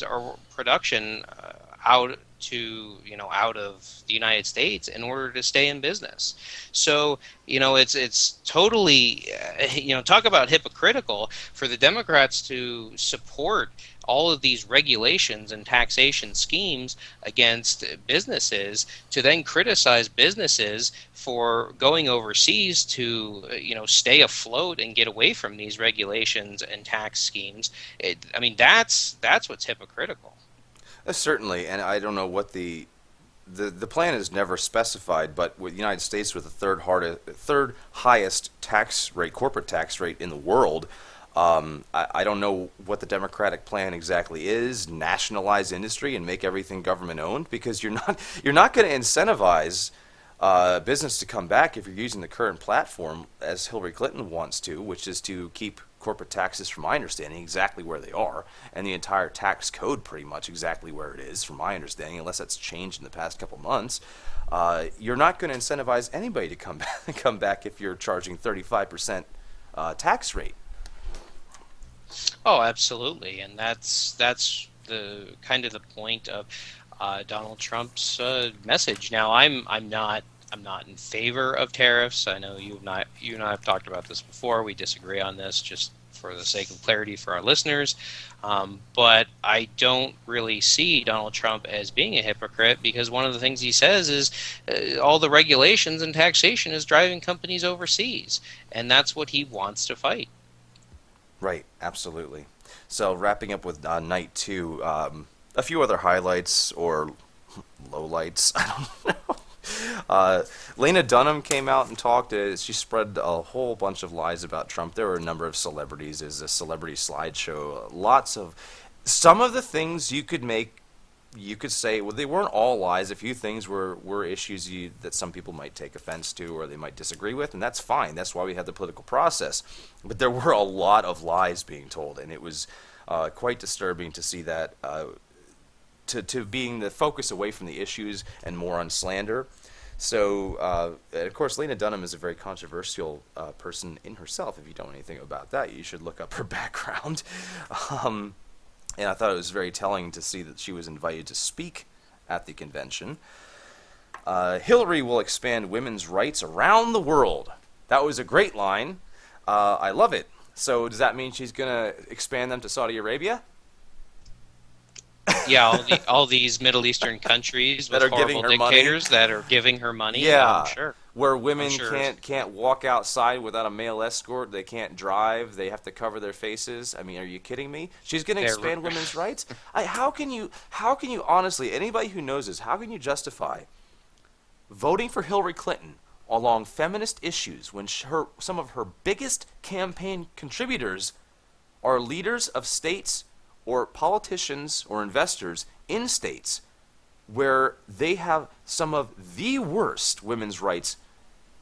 [SPEAKER 2] out to out of the United States in order to stay in business. So it's totally talk about hypocritical for the Democrats to support all of these regulations and taxation schemes against businesses, to then criticize businesses for going overseas to stay afloat and get away from these regulations and tax schemes. I mean, that's what's hypocritical.
[SPEAKER 1] Certainly, and I don't know what the plan is never specified, but with the United States with the third highest tax rate, corporate tax rate in the world, I don't know what the Democratic plan exactly is. Nationalize industry and make everything government owned, because you're not going to incentivize business to come back if you're using the current platform as Hillary Clinton wants to, which is to keep corporate taxes, from my understanding, exactly where they are, and the entire tax code pretty much exactly where it is, from my understanding, unless that's changed in the past couple months. You're not going to incentivize anybody to come back if you're charging 35% tax rate.
[SPEAKER 2] Oh, absolutely, and that's the kind of the point of Donald Trump's message. Now, I'm not in favor of tariffs. I know you and I have talked about this before. We disagree on this, just for the sake of clarity for our listeners. But I don't really see Donald Trump as being a hypocrite, because one of the things he says is all the regulations and taxation is driving companies overseas, and that's what he wants to fight.
[SPEAKER 1] Right, absolutely. So wrapping up with night two, a few other highlights or lowlights. I don't know. Lena Dunham came out and talked. She spread a whole bunch of lies about Trump. There were a number of celebrities. There's a celebrity slideshow. Some of the things you could say, well, they weren't all lies. A few things were issues that some people might take offense to or they might disagree with, and that's fine. That's why we have the political process. But there were a lot of lies being told, and it was quite disturbing to see that. To being the focus away from the issues and more on slander. So, of course, Lena Dunham is a very controversial person in herself. If you don't know anything about that, you should look up her background. And I thought it was very telling to see that she was invited to speak at the convention. Hillary will expand women's rights around the world. That was a great line. I love it. So does that mean she's going to expand them to Saudi Arabia?
[SPEAKER 2] Yeah, all these Middle Eastern countries
[SPEAKER 1] That
[SPEAKER 2] with
[SPEAKER 1] are giving
[SPEAKER 2] horrible
[SPEAKER 1] her money?
[SPEAKER 2] dictators that are giving her money.
[SPEAKER 1] Yeah,
[SPEAKER 2] I'm sure.
[SPEAKER 1] where women
[SPEAKER 2] I'm sure.
[SPEAKER 1] can't walk outside without a male escort. They can't drive. They have to cover their faces. I mean, are you kidding me? She's going to
[SPEAKER 2] They're-
[SPEAKER 1] expand women's rights? How can you honestly, anybody who knows this, how can you justify voting for Hillary Clinton along feminist issues when some of her biggest campaign contributors are leaders of states or politicians or investors in states where they have some of the worst women's rights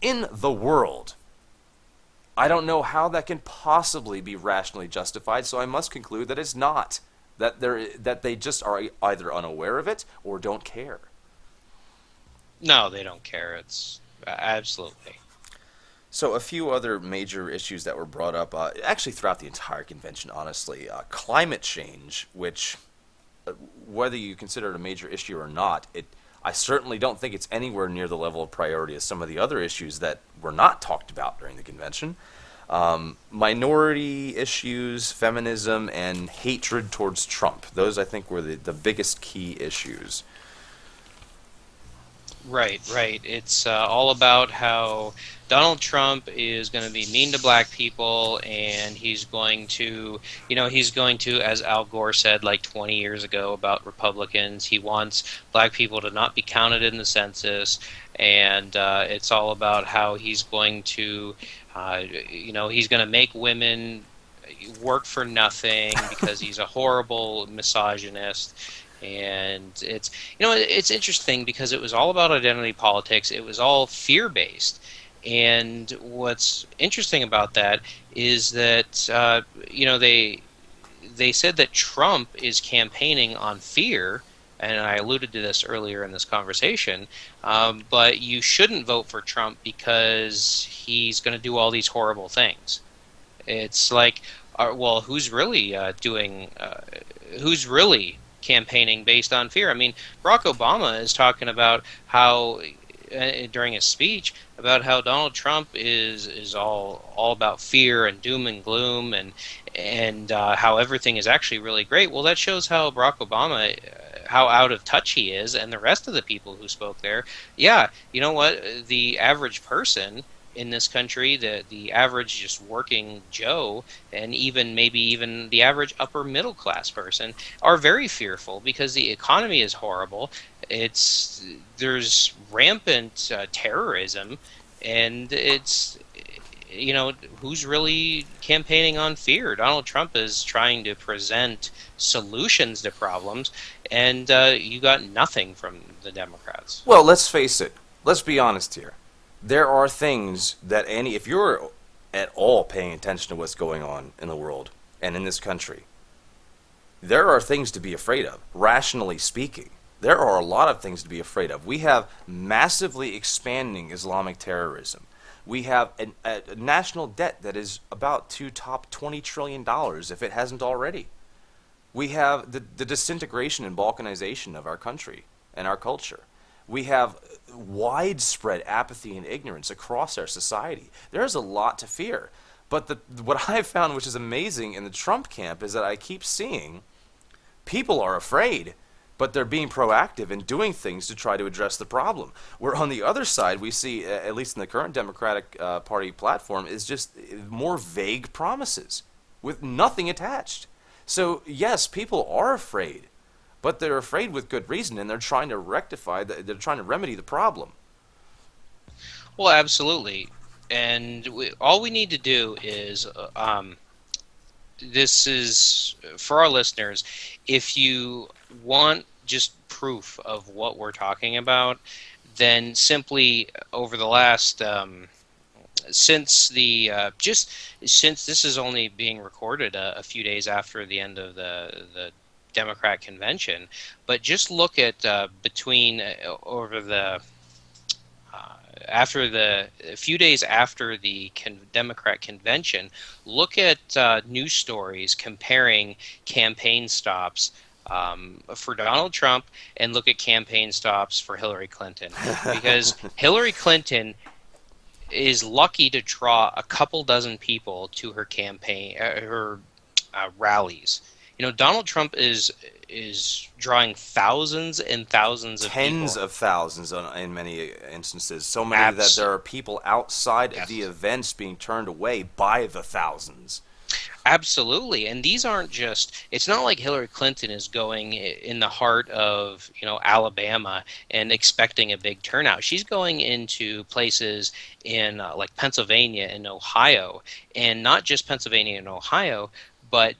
[SPEAKER 1] in the world? I don't know how that can possibly be rationally justified, so I must conclude that it's not. That they just are either unaware of it or don't care.
[SPEAKER 2] No, they don't care. It's absolutely.
[SPEAKER 1] So a few other major issues that were brought up, actually throughout the entire convention, honestly. Climate change, which, whether you consider it a major issue or not, I certainly don't think it's anywhere near the level of priority as some of the other issues that were not talked about during the convention. Minority issues, feminism, and hatred towards Trump. Those, I think, were the biggest key issues.
[SPEAKER 2] Right, right. It's all about how Donald Trump is going to be mean to black people, and he's going to, as Al Gore said like 20 years ago about Republicans, he wants black people to not be counted in the census, and it's all about how he's going to, he's going to make women work for nothing because he's a horrible misogynist. And it's interesting because it was all about identity politics. It was all fear-based. And what's interesting about that is that, they said that Trump is campaigning on fear, and I alluded to this earlier in this conversation, but you shouldn't vote for Trump because he's going to do all these horrible things. It's like, well, who's really campaigning based on fear. I mean, Barack Obama is talking about how during his speech about how Donald Trump is all about fear and doom and gloom and how everything is actually really great. Well, that shows how Barack Obama how out of touch he is, and the rest of the people who spoke there. Yeah, you know what? The average person in this country, the average just working Joe, and even maybe even the average upper middle class person are very fearful because the economy is horrible. It's there's rampant terrorism, and it's who's really campaigning on fear? Donald Trump is trying to present solutions to problems, and you got nothing from the Democrats.
[SPEAKER 1] Well, let's face it. Let's be honest here. There are things that if you're at all paying attention to what's going on in the world and in this country, there are things to be afraid of, rationally speaking. There are a lot of things to be afraid of. We have massively expanding Islamic terrorism. We have a national debt that is about to top $20 trillion if it hasn't already. We have the disintegration and balkanization of our country and our culture. We have widespread apathy and ignorance across our society. There's a lot to fear. But what I've found, which is amazing in the Trump camp, is that I keep seeing people are afraid, but they're being proactive in doing things to try to address the problem. Where on the other side, we see, at least in the current Democratic Party platform, is just more vague promises with nothing attached. So, yes, people are afraid, but they're afraid with good reason, and they're trying to they're trying to remedy the problem.
[SPEAKER 2] Well, absolutely. And all we need to do is this is for our listeners. If you want just proof of what we're talking about, then simply over the last since the just since this is only being recorded a few days after the end of the Democrat convention, but just look at between over the after the a few days after the Democrat convention, look at news stories comparing campaign stops for Donald Trump and look at campaign stops for Hillary Clinton, because Hillary Clinton is lucky to draw a couple dozen people to her campaign, her rallies. Donald Trump is drawing thousands and thousands of
[SPEAKER 1] Tens
[SPEAKER 2] people.
[SPEAKER 1] of thousands in many instances. So many that there are people outside of
[SPEAKER 2] Yes.
[SPEAKER 1] the events being turned away by the thousands.
[SPEAKER 2] Absolutely. And these aren't just, it's not like Hillary Clinton is going in the heart of, Alabama and expecting a big turnout. She's going into places in like Pennsylvania and Ohio, and not just Pennsylvania and Ohio, but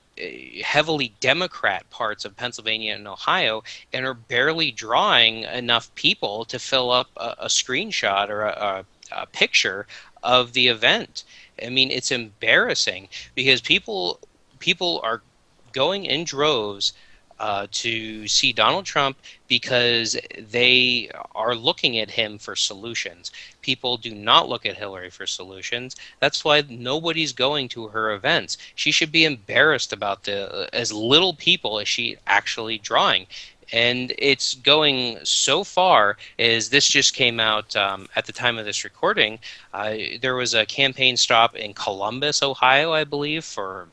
[SPEAKER 2] heavily Democrat parts of Pennsylvania and Ohio, and are barely drawing enough people to fill up a screenshot or a picture of the event. I mean, it's embarrassing because people are going in droves to see Donald Trump because they are looking at him for solutions. People do not look at Hillary for solutions. That's why nobody's going to her events. She should be embarrassed about as little people as she actually drawing. And it's going so far as this just came out at the time of this recording. There was a campaign stop in Columbus, Ohio, I believe, for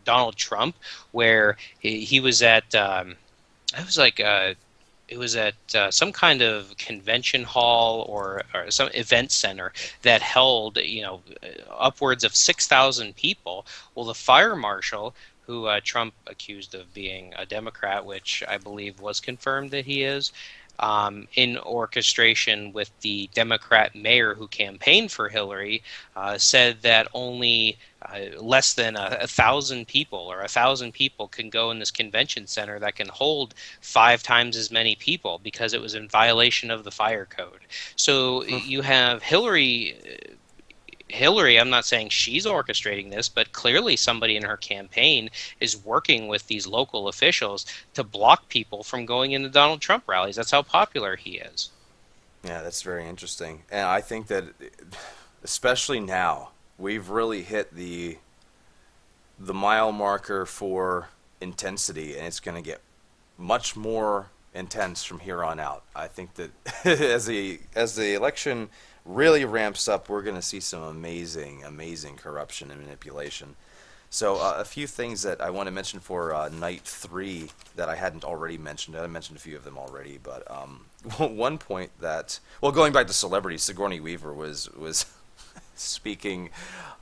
[SPEAKER 2] Donald Trump, where he was at. I was like. It was at some kind of convention hall or some event center that held, upwards of 6,000 people. Well, the fire marshal, who Trump accused of being a Democrat, which I believe was confirmed that he is, in orchestration with the Democrat mayor who campaigned for Hillary, said that only less than 1,000 people or 1,000 people can go in this convention center that can hold 5 times as many people because it was in violation of the fire code. So you have Hillary, I'm not saying she's orchestrating this, but clearly somebody in her campaign is working with these local officials to block people from going into Donald Trump rallies. That's how popular he is.
[SPEAKER 1] Yeah, that's very interesting. And I think that, especially now, we've really hit the mile marker for intensity, and it's going to get much more intense from here on out. I think that as the election really ramps up, we're going to see some amazing corruption and manipulation. So a few things that I want to mention for night three that I hadn't already mentioned. I mentioned a few of them already, but one point that, well, going back to celebrities, Sigourney Weaver was speaking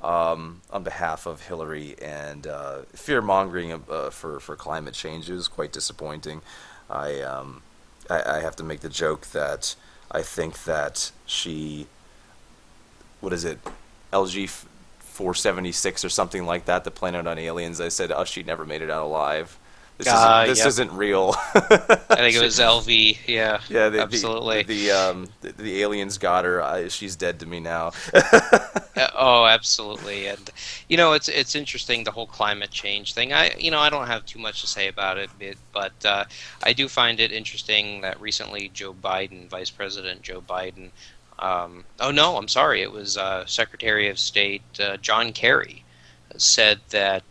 [SPEAKER 1] on behalf of Hillary and fear mongering for climate change. It was quite disappointing. I, um, I have to make the joke that I think that she, what is it, LG 476 or something like that, the Planet on Aliens. I said, oh, she never made it out alive. This
[SPEAKER 2] Yep.
[SPEAKER 1] isn't real.
[SPEAKER 2] I think it was LV. Yeah,
[SPEAKER 1] Yeah,
[SPEAKER 2] absolutely.
[SPEAKER 1] the aliens got her. She's dead to me now.
[SPEAKER 2] Oh, absolutely. And it's interesting, the whole climate change thing. I don't have too much to say about it, but I do find it interesting that recently Joe Biden, Vice President Joe Biden, oh no, I'm sorry, it was Secretary of State John Kerry said that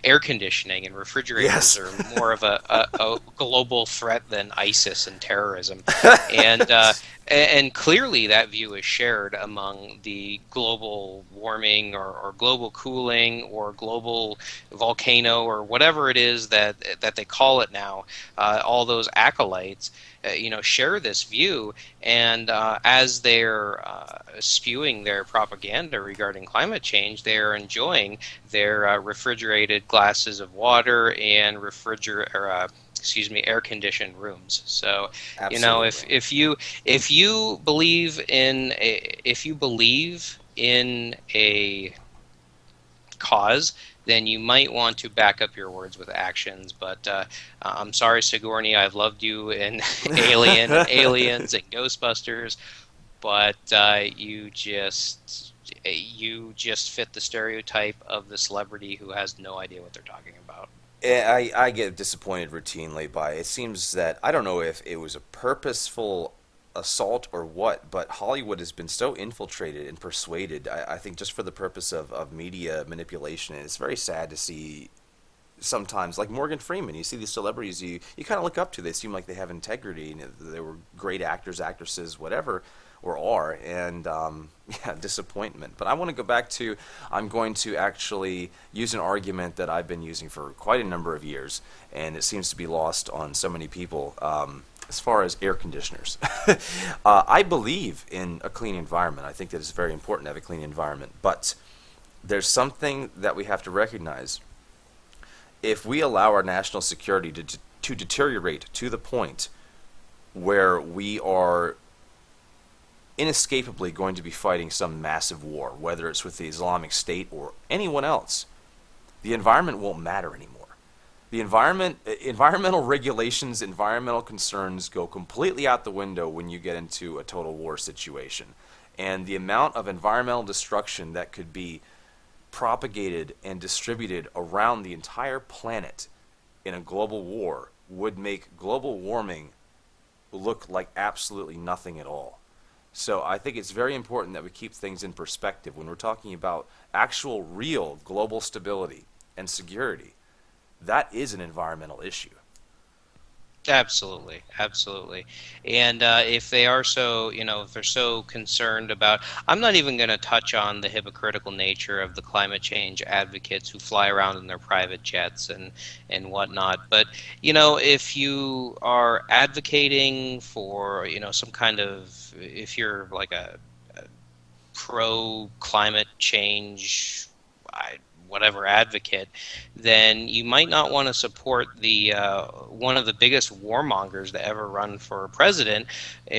[SPEAKER 2] air conditioning and refrigerators
[SPEAKER 1] Yes.
[SPEAKER 2] are more of a global threat than ISIS and terrorism, and and clearly that view is shared among the global warming or global cooling or global volcano or whatever it is that they call it now. All those acolytes, share this view, and as they're spewing their propaganda regarding climate change, they're enjoying their refrigerated glasses of water and air conditioned rooms. So,
[SPEAKER 1] Absolutely.
[SPEAKER 2] if you believe in a cause, then you might want to back up your words with actions. But I'm sorry, Sigourney, I've loved you in Aliens and Ghostbusters, but you just fit the stereotype of the celebrity who has no idea what they're talking about.
[SPEAKER 1] I get disappointed routinely by it. Seems that I don't know if it was a purposeful assault or what, but Hollywood has been so infiltrated and persuaded, I think just for the purpose of media manipulation. And it's very sad to see sometimes, like Morgan Freeman, you see these celebrities you kind of look up to. They seem like they have integrity, and they were great actors, actresses, whatever, or are, and yeah, disappointment. But I want to go back to, I'm going to actually use an argument that I've been using for quite a number of years, and it seems to be lost on so many people. As far as air conditioners, I believe in a clean environment. I think that it's very important to have a clean environment, but there's something that we have to recognize. If we allow our national security to deteriorate to the point where we are inescapably going to be fighting some massive war, whether it's with the Islamic State or anyone else, the environment won't matter anymore. The environmental regulations, environmental concerns go completely out the window when you get into a total war situation. And the amount of environmental destruction that could be propagated and distributed around the entire planet in a global war would make global warming look like absolutely nothing at all. So I think it's very important that we keep things in perspective when we're talking about actual real global stability and security. That is an environmental issue.
[SPEAKER 2] Absolutely, absolutely. And if they're so concerned about, I'm not even going to touch on the hypocritical nature of the climate change advocates who fly around in their private jets and whatnot. But, if you are advocating for, some kind of, if you're like a pro climate change, whatever advocate, then you might not want to support the one of the biggest warmongers to ever run for president,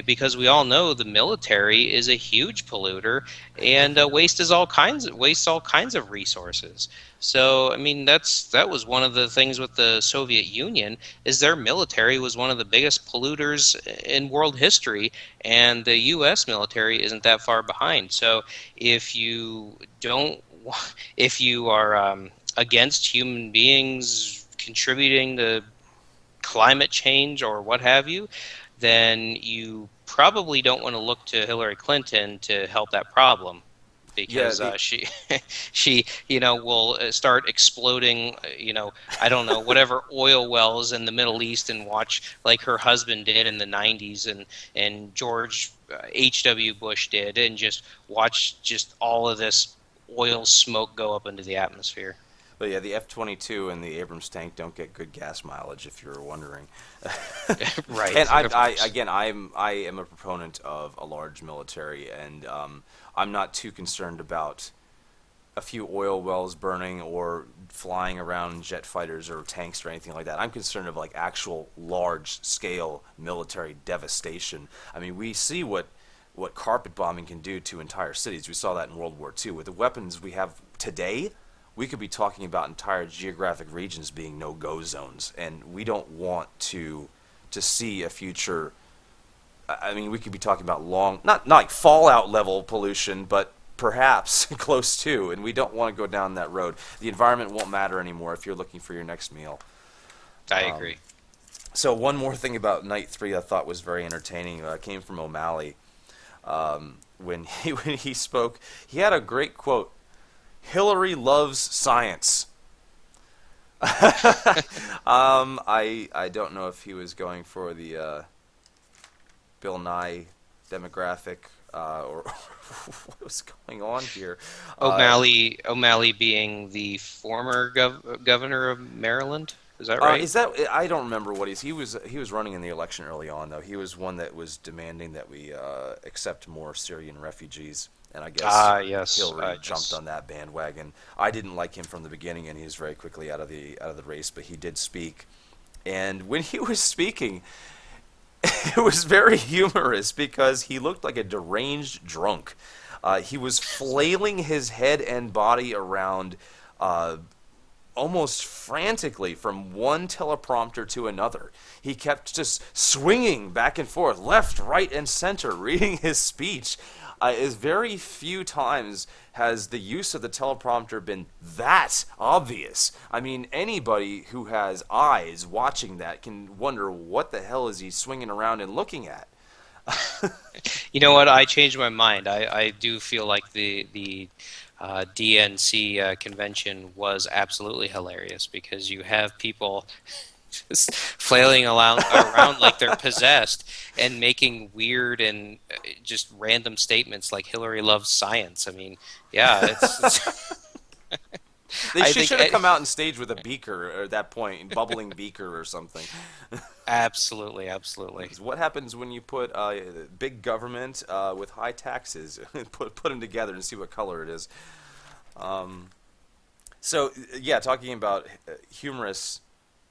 [SPEAKER 2] because we all know the military is a huge polluter and wastes all kinds of resources. So I mean that was one of the things with the Soviet Union, is their military was one of the biggest polluters in world history, and the U.S. military isn't that far behind. So if you don't if you are against human beings contributing to climate change or what have you, then you probably don't want to look to Hillary Clinton to help that problem.
[SPEAKER 1] Yeah,
[SPEAKER 2] because she will start exploding, I don't know, whatever oil wells in the Middle East, and watch like her husband did in the 90s, and George H.W. Bush did, and just watch just all of this oil smoke go up into the atmosphere.
[SPEAKER 1] but yeah, the F-22 and the Abrams tank don't get good gas mileage, if you were wondering. And
[SPEAKER 2] Right, of course.
[SPEAKER 1] I am a proponent of a large military, and I'm not too concerned about a few oil wells burning or flying around jet fighters or tanks or anything like that. I'm concerned of like actual large scale military devastation. I mean, we see what carpet bombing can do to entire cities. We saw that in World War II. With the weapons we have today, we could be talking about entire geographic regions being no-go zones, and we don't want to see a future. I mean, we could be talking about not like fallout level pollution, but perhaps close to, and we don't want to go down that road. The environment won't matter anymore if you're looking for your next meal.
[SPEAKER 2] I
[SPEAKER 1] Um,
[SPEAKER 2] agree.
[SPEAKER 1] so one more thing about Night 3 I thought was very entertaining came from O'Malley. When he spoke, he had a great quote: "Hillary loves science." I don't know if he was going for the Bill Nye demographic or what was going on here. Uh,
[SPEAKER 2] O'Malley being the former governor of Maryland. Is that right?
[SPEAKER 1] is that I don't remember what he was running in the election early on though. He was one that was demanding that we accept more Syrian refugees, and I guess
[SPEAKER 2] Ah, yes.
[SPEAKER 1] Hillary jumped
[SPEAKER 2] Yes.
[SPEAKER 1] on that bandwagon. I didn't like him from the beginning, and he was very quickly out of the race. But he did speak, and when he was speaking, it was very humorous because he looked like a deranged drunk. He was flailing his head and body around uh, almost frantically from one teleprompter to another. He kept just swinging back and forth, left, right, and center, reading his speech. As very few times has the use of the teleprompter been that obvious. I mean, anybody who has eyes watching that can wonder what the hell is he swinging around and looking at.
[SPEAKER 2] You know what? I changed my mind. I do feel like the DNC convention was absolutely hilarious because you have people just flailing around like they're possessed and making weird and just random statements like Hillary loves science. I mean, yeah,
[SPEAKER 1] They
[SPEAKER 2] I think
[SPEAKER 1] should have come out on stage with a beaker at that point, bubbling beaker or something.
[SPEAKER 2] absolutely, absolutely.
[SPEAKER 1] What happens when you put big government with high taxes, put them together and see what color it is? Um, so yeah, talking about humorous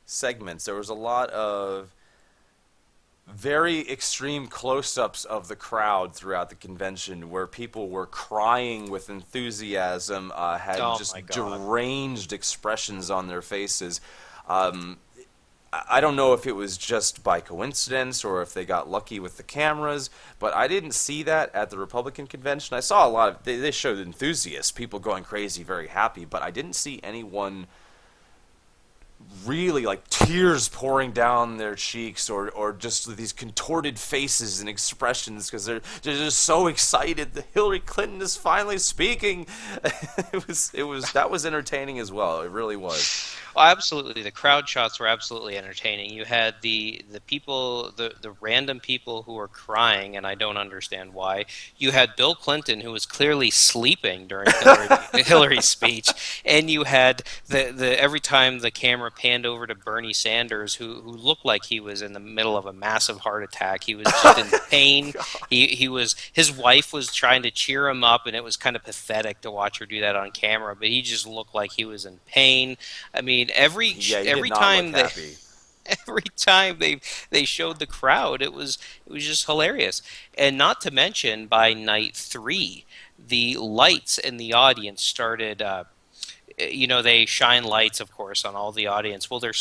[SPEAKER 1] segments, there was a lot of very extreme close-ups of the crowd throughout the convention where people were crying with enthusiasm, had
[SPEAKER 2] Oh
[SPEAKER 1] just
[SPEAKER 2] my God.
[SPEAKER 1] deranged expressions on their faces. Um, I don't know if it was just by coincidence or if they got lucky with the cameras, but I didn't see that at the Republican convention. I saw a lot of, they showed enthusiasts, people going crazy, very happy, but I didn't see anyone really like tears pouring down their cheeks or just these contorted faces and expressions because they're just so excited that Hillary Clinton is finally speaking. It was that was entertaining as well. It really was.
[SPEAKER 2] Oh, absolutely. The crowd shots were absolutely entertaining. You had the people, the random people who were crying, and I don't understand why. You had Bill Clinton, who was clearly sleeping during Hillary's speech, and you had the every time the camera panned over to Bernie Sanders, who looked like he was in the middle of a massive heart attack. He was just in pain. His wife was trying to cheer him up, and it was kind of pathetic to watch her do that on camera. But he just looked like he was in pain. I mean,
[SPEAKER 1] Yeah, he did
[SPEAKER 2] every
[SPEAKER 1] not look
[SPEAKER 2] time
[SPEAKER 1] happy.
[SPEAKER 2] every time they showed the crowd, it was just hilarious. And not to mention, by night 3, the lights in the audience started. they shine lights, of course, on all the audience. Well, there were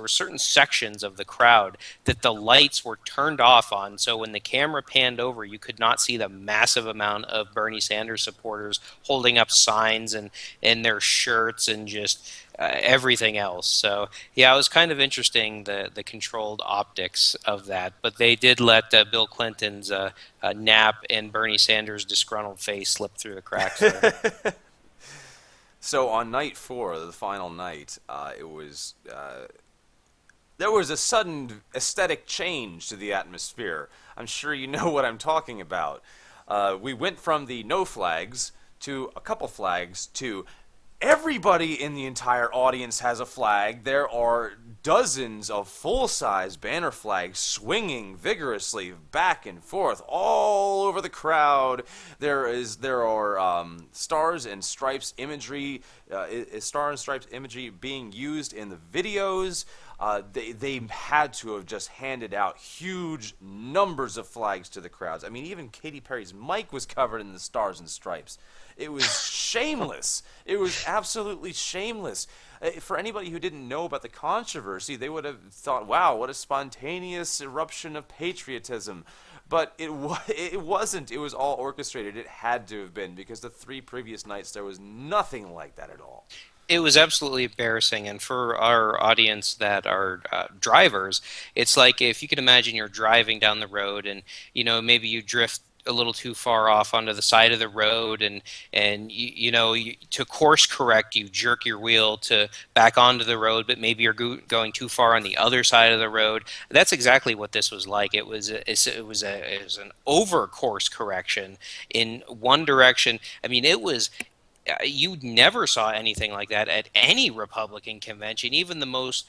[SPEAKER 2] certain sections of the crowd that the lights were turned off on. So when the camera panned over, you could not see the massive amount of Bernie Sanders supporters holding up signs and their shirts and just everything else. So yeah, it was kind of interesting, the controlled optics of that. But they did let Bill Clinton's nap and Bernie Sanders' disgruntled face slip through the cracks there.
[SPEAKER 1] So on night four, the final night, there was a sudden aesthetic change to the atmosphere. I'm sure you know what I'm talking about. We went from the no flags to a couple flags to everybody in the entire audience has a flag. There are dozens of full-size banner flags swinging vigorously back and forth all over the crowd. There are stars and stripes imagery, star and stripes imagery being used in the videos. They had to have just handed out huge numbers of flags to the crowds. I mean, even Katy Perry's mic was covered in the stars and stripes. It was shameless. It was absolutely shameless. For anybody who didn't know about the controversy, they would have thought, wow, what a spontaneous eruption of patriotism. But it wasn't. It was all orchestrated. It had to have been, because the 3 previous nights there was nothing like that at all.
[SPEAKER 2] It was absolutely embarrassing, and for our audience that are drivers, it's like if you can imagine you're driving down the road, and maybe you drift a little too far off onto the side of the road, and to course correct, you jerk your wheel to back onto the road, but maybe you're going too far on the other side of the road. That's exactly what this was like. It was an over course correction in one direction. I mean, it was. You never saw anything like that at any Republican convention, even the most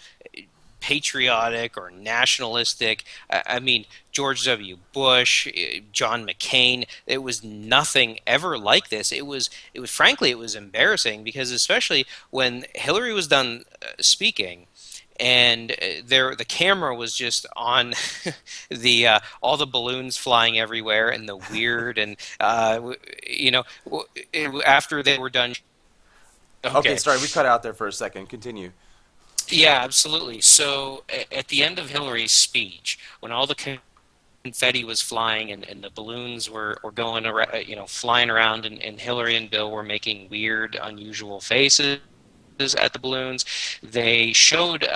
[SPEAKER 2] patriotic or nationalistic. I mean, George W. Bush, John McCain. It was nothing ever like this. Frankly, it was embarrassing, because especially when Hillary was done speaking, and the camera was just on all the balloons flying everywhere, and the weird, and after they were done.
[SPEAKER 1] Okay,
[SPEAKER 2] Okay.
[SPEAKER 1] sorry, we cut out there for a second. Continue.
[SPEAKER 2] Yeah, absolutely. So at the end of Hillary's speech, when all the confetti was flying, and the balloons were going around, flying around, and Hillary and Bill were making weird, unusual faces at the balloons, they showed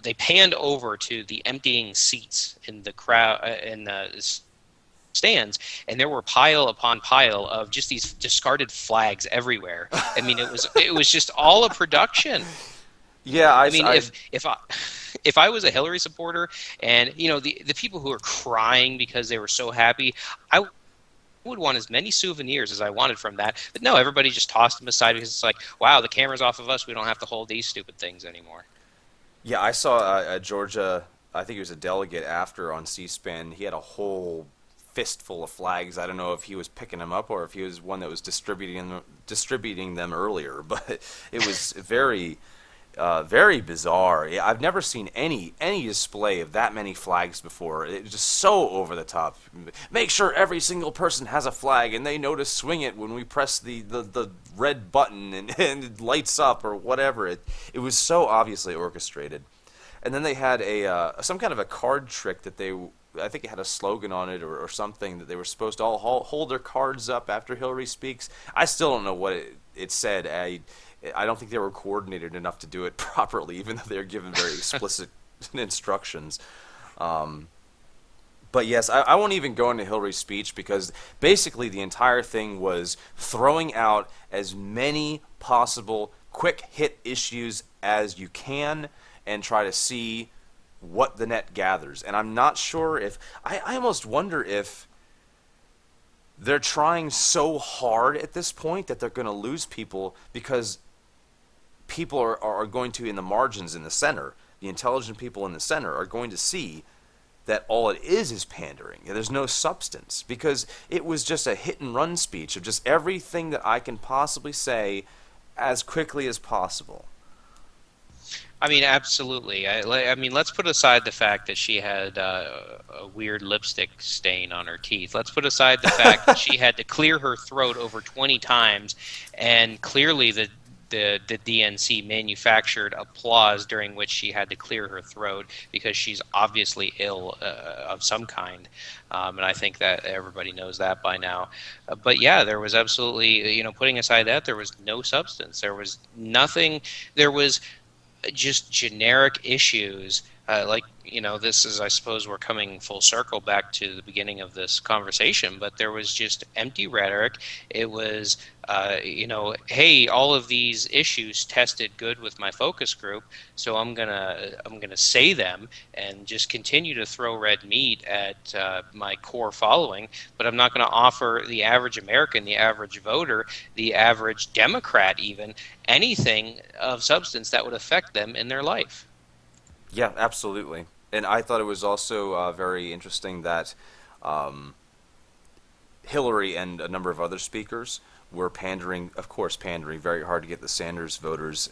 [SPEAKER 2] they panned over to the emptying seats in the crowd, in the stands, and there were pile upon pile of just these discarded flags everywhere. I mean, it was just all a production.
[SPEAKER 1] Yeah,
[SPEAKER 2] I mean, if I was a Hillary supporter, and the people who are crying because they were so happy, I would want as many souvenirs as I wanted from that. But no, everybody just tossed them aside, because it's like, wow, the camera's off of us. We don't have to hold these stupid things anymore.
[SPEAKER 1] Yeah, I saw a Georgia, I think he was a delegate after on C-SPAN. He had a whole fistful of flags. I don't know if he was picking them up or if he was one that was distributing them earlier, but it was very bizarre. Yeah, I've never seen any display of that many flags before. It's just so over the top. Make sure every single person has a flag, and they know to swing it when we press the red button, and it lights up or whatever. It was so obviously orchestrated. And then they had some kind of a card trick that I think it had a slogan on it or something, that they were supposed to all hold their cards up after Hillary speaks. I still don't know what it said. I don't think they were coordinated enough to do it properly, even though they were given very explicit instructions. But yes, I won't even go into Hillary's speech, because basically the entire thing was throwing out as many possible quick hit issues as you can and try to see what the net gathers. And I'm not sure if... I almost wonder if they're trying so hard at this point that they're going to lose people, because people are going to, in the margins in the center, the intelligent people in the center are going to see that all it is pandering. There's no substance, because it was just a hit and run speech of just everything that I can possibly say as quickly as possible.
[SPEAKER 2] I mean, absolutely. I mean, let's put aside the fact that she had a weird lipstick stain on her teeth. Let's put aside the fact that she had to clear her throat over 20 times, and clearly the DNC manufactured applause during which she had to clear her throat because she's obviously ill of some kind, and I think that everybody knows that by now. But yeah, there was absolutely, putting aside that, there was no substance. There was nothing. There was just generic issues. This is, I suppose, we're coming full circle back to the beginning of this conversation, but there was just empty rhetoric. It was, hey, all of these issues tested good with my focus group, so I'm gonna say them and just continue to throw red meat at my core following, but I'm not going to offer the average American, the average voter, the average Democrat, even anything of substance that would affect them in their life.
[SPEAKER 1] Yeah, absolutely. And I thought it was also very interesting that um, Hillary and a number of other speakers were pandering, of course, pandering very hard to get the Sanders voters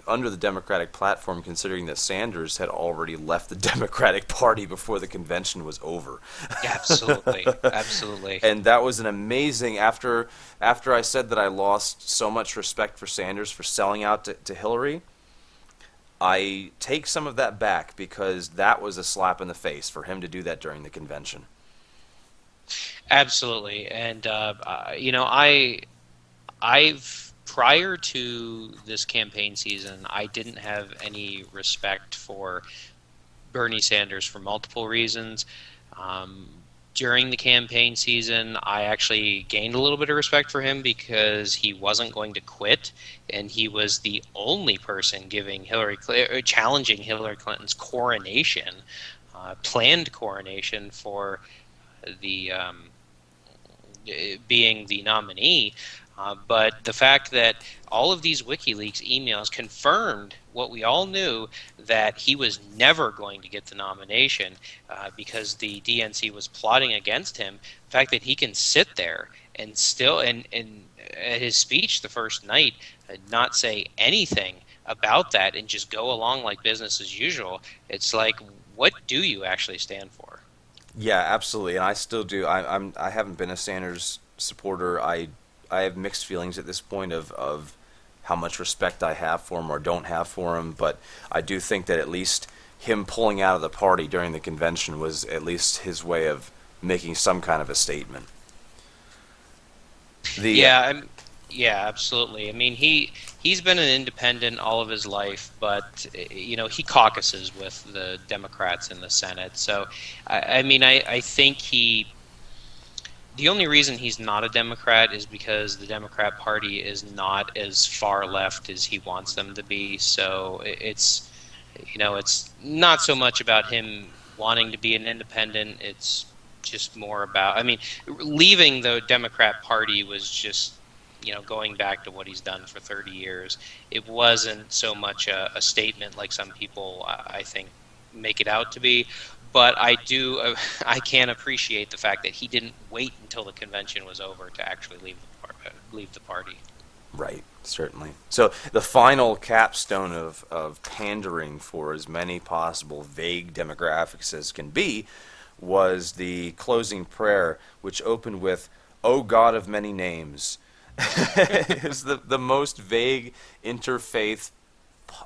[SPEAKER 1] under the Democratic platform, considering that Sanders had already left the Democratic Party before the convention was over.
[SPEAKER 2] Absolutely, absolutely.
[SPEAKER 1] And that was an amazing, after I said that I lost so much respect for Sanders for selling out to Hillary, I take some of that back because that was a slap in the face for him to do that during the convention.
[SPEAKER 2] Absolutely, and I've prior to this campaign season, I didn't have any respect for Bernie Sanders for multiple reasons. Um, During the campaign season, I actually gained a little bit of respect for him because he wasn't going to quit, and he was the only person challenging Hillary Clinton's coronation, planned coronation for the being the nominee. But the fact that all of these WikiLeaks emails confirmed what we all knew, that he was never going to get the nomination because the DNC was plotting against him. The fact that he can sit there and still, and at his speech the first night, not say anything about that and just go along like business as usual. It's like, what do you actually stand for?
[SPEAKER 1] Yeah, absolutely, and I still do. I haven't been a Sanders supporter. I have mixed feelings at this point of how much respect I have for him or don't have for him, but I do think that at least him pulling out of the party during the convention was at least his way of making some kind of a statement. The
[SPEAKER 2] Yeah, yeah, absolutely. I mean, he's been an independent all of his life, but he caucuses with the Democrats in the Senate. So, I mean, I think the only reason he's not a Democrat is because the Democrat Party is not as far left as he wants them to be. So it's not so much about him wanting to be an independent. It's just more about, I mean, leaving the Democrat Party was just, going back to what he's done for 30 years. It wasn't so much a statement like some people, I think, make it out to be. But I can appreciate the fact that he didn't wait until the convention was over to actually leave the party.
[SPEAKER 1] Right, certainly. So the final capstone of pandering for as many possible vague demographics as can be was the closing prayer, which opened with, "O God of many names." It was the most vague interfaith.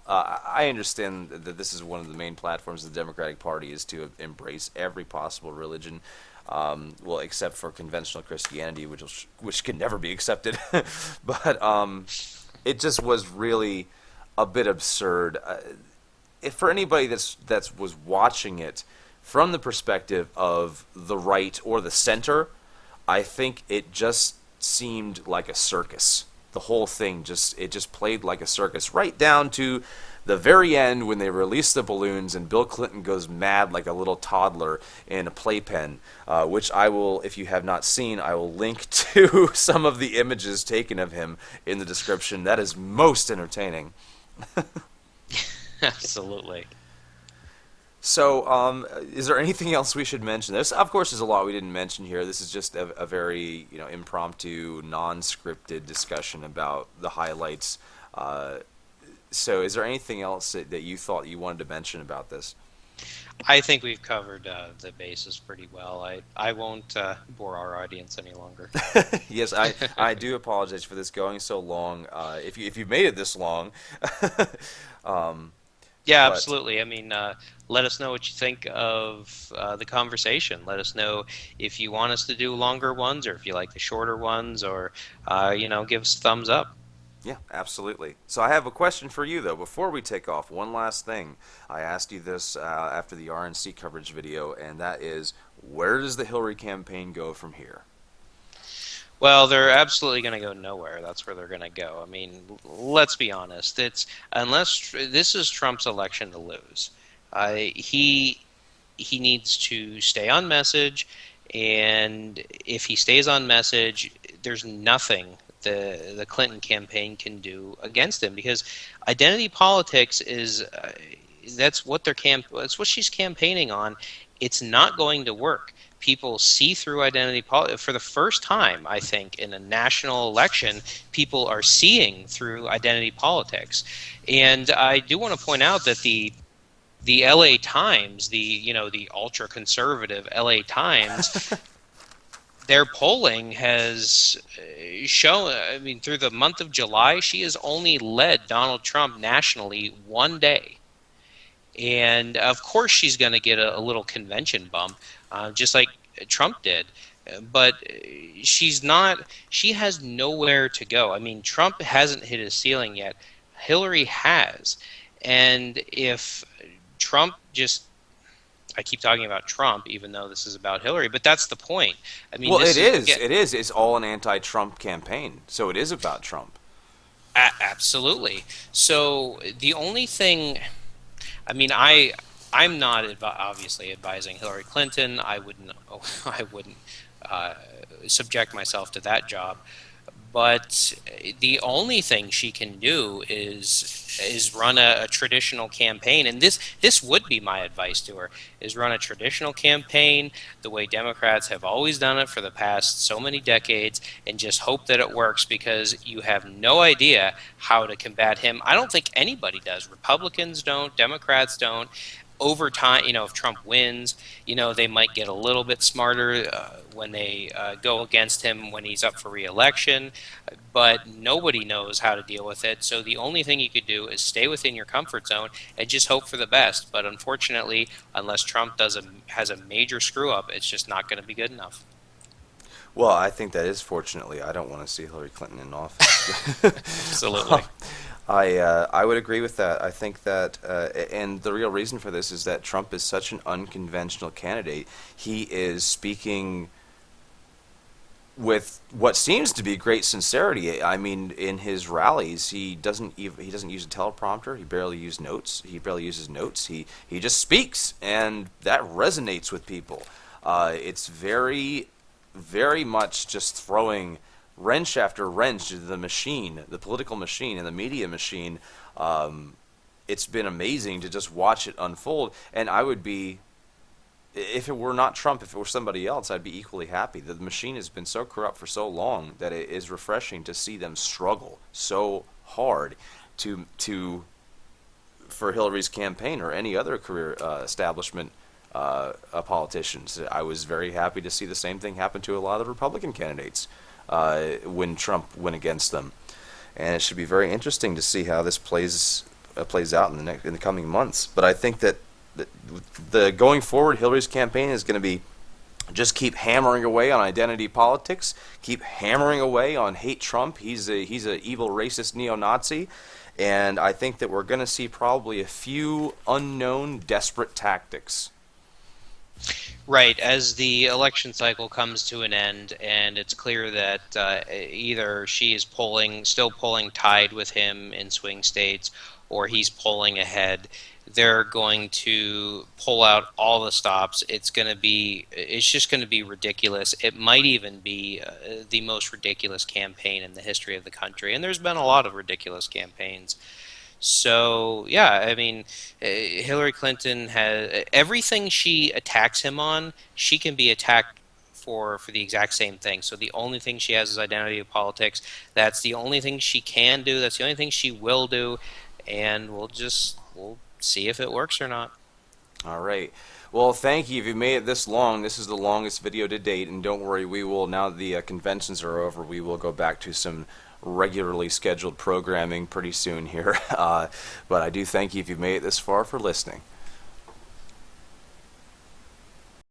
[SPEAKER 1] I understand that this is one of the main platforms of the Democratic Party is to embrace every possible religion, well, except for conventional Christianity, which can never be accepted. But it just was really a bit absurd. If for anybody that was watching it from the perspective of the right or the center, I think it just seemed like a circus. The whole thing just played like a circus, right down to the very end when they release the balloons and Bill Clinton goes mad like a little toddler in a playpen, which I will, if you have not seen, I will link to some of the images taken of him in the description. That is most entertaining.
[SPEAKER 2] Absolutely.
[SPEAKER 1] So, is there anything else we should mention? Of course, there's a lot we didn't mention here. This is just a very, impromptu, non-scripted discussion about the highlights. So, is there anything else that you thought you wanted to mention about this?
[SPEAKER 2] I think we've covered the basis pretty well. I won't bore our audience any longer.
[SPEAKER 1] Yes, I do apologize for this going so long. If you've made it this long, um,
[SPEAKER 2] Yeah,
[SPEAKER 1] but
[SPEAKER 2] absolutely. I mean, let us know what you think of the conversation. Let us know if you want us to do longer ones or if you like the shorter ones, or give us a thumbs up.
[SPEAKER 1] yeah, absolutely. So I have a question for you though. Before we take off, one last thing. I asked you this after the RNC coverage video, and that is, where does the Hillary campaign go from here?
[SPEAKER 2] Well, they're absolutely going to go nowhere. That's where they're going to go. I mean, let's be honest. It's unless this is Trump's election to lose. He needs to stay on message, and if he stays on message, there's nothing the Clinton campaign can do against him, because identity politics is that's what she's campaigning on. It's not going to work. People see through identity politics for the first time. I think in a national election, people are seeing through identity politics, and I do want to point out that the LA Times, the ultra conservative LA Times, their polling has shown, I mean, through the month of July, she has only led Donald Trump nationally one day. And of course, she's going to get a little convention bump, just like Trump did. But she's not, she has nowhere to go. I mean, Trump hasn't hit his ceiling yet. Hillary has. And if Trump just, I keep talking about Trump, even though this is about Hillary, but that's the point. I mean,
[SPEAKER 1] Well,
[SPEAKER 2] this
[SPEAKER 1] it
[SPEAKER 2] is,
[SPEAKER 1] is.
[SPEAKER 2] again,
[SPEAKER 1] It is. It's all an anti-Trump campaign, so it is about Trump.
[SPEAKER 2] absolutely. So the only thing, I mean, I'm not obviously advising Hillary Clinton. I wouldn't I wouldn't uh, subject myself to that job. But the only thing she can do is run a traditional campaign, and this would be my advice to her: is run a traditional campaign the way Democrats have always done it for the past so many decades, and just hope that it works, because you have no idea how to combat him. I don't think anybody does. Republicans don't, Democrats don't. Over time, if Trump wins, they might get a little bit smarter when they go against him when he's up for re-election, but nobody knows how to deal with it. So the only thing you could do is stay within your comfort zone and just hope for the best. But unfortunately, unless Trump has a major screw up, it's just not going to be good enough.
[SPEAKER 1] Well, I think that is fortunately. I don't want to see Hillary Clinton in office.
[SPEAKER 2] Absolutely.
[SPEAKER 1] I would agree with that. I think that, and the real reason for this is that Trump is such an unconventional candidate. He is speaking with what seems to be great sincerity. I mean, in his rallies, he doesn't use a teleprompter. He barely uses notes. He barely uses notes. He just speaks, and that resonates with people. It's very much just throwing wrench after wrench into the machine, the political machine and the media machine. It's been amazing to just watch it unfold, and I would be, if it were not Trump, if it were somebody else, I'd be equally happy. The machine has been so corrupt for so long that it is refreshing to see them struggle so hard to for Hillary's campaign or any other career establishment politicians. I was very happy to see the same thing happen to a lot of Republican candidates when Trump went against them, and it should be very interesting to see how this plays out in the coming months. But I think that the going forward, Hillary's campaign is going to be just keep hammering away on identity politics, keep hammering away on hate Trump. He's a evil racist neo-Nazi, and I think that we're going to see probably a few unknown desperate tactics.
[SPEAKER 2] Right. As the election cycle comes to an end, and it's clear that either she is still polling tied with him in swing states, or he's polling ahead, they're going to pull out all the stops. It's just going to be ridiculous. It might even be the most ridiculous campaign in the history of the country. And there's been a lot of ridiculous campaigns. So yeah, I mean, Hillary Clinton has everything she attacks him on. She can be attacked for the exact same thing. So the only thing she has is identity of politics. That's the only thing she can do. That's the only thing she will do, and we'll see if it works or not.
[SPEAKER 1] All right. Well, thank you. If you made it this long, this is the longest video to date. And don't worry, we will, now that the conventions are over, we will go back to some regularly scheduled programming pretty soon here. But I do thank you if you made it this far for listening.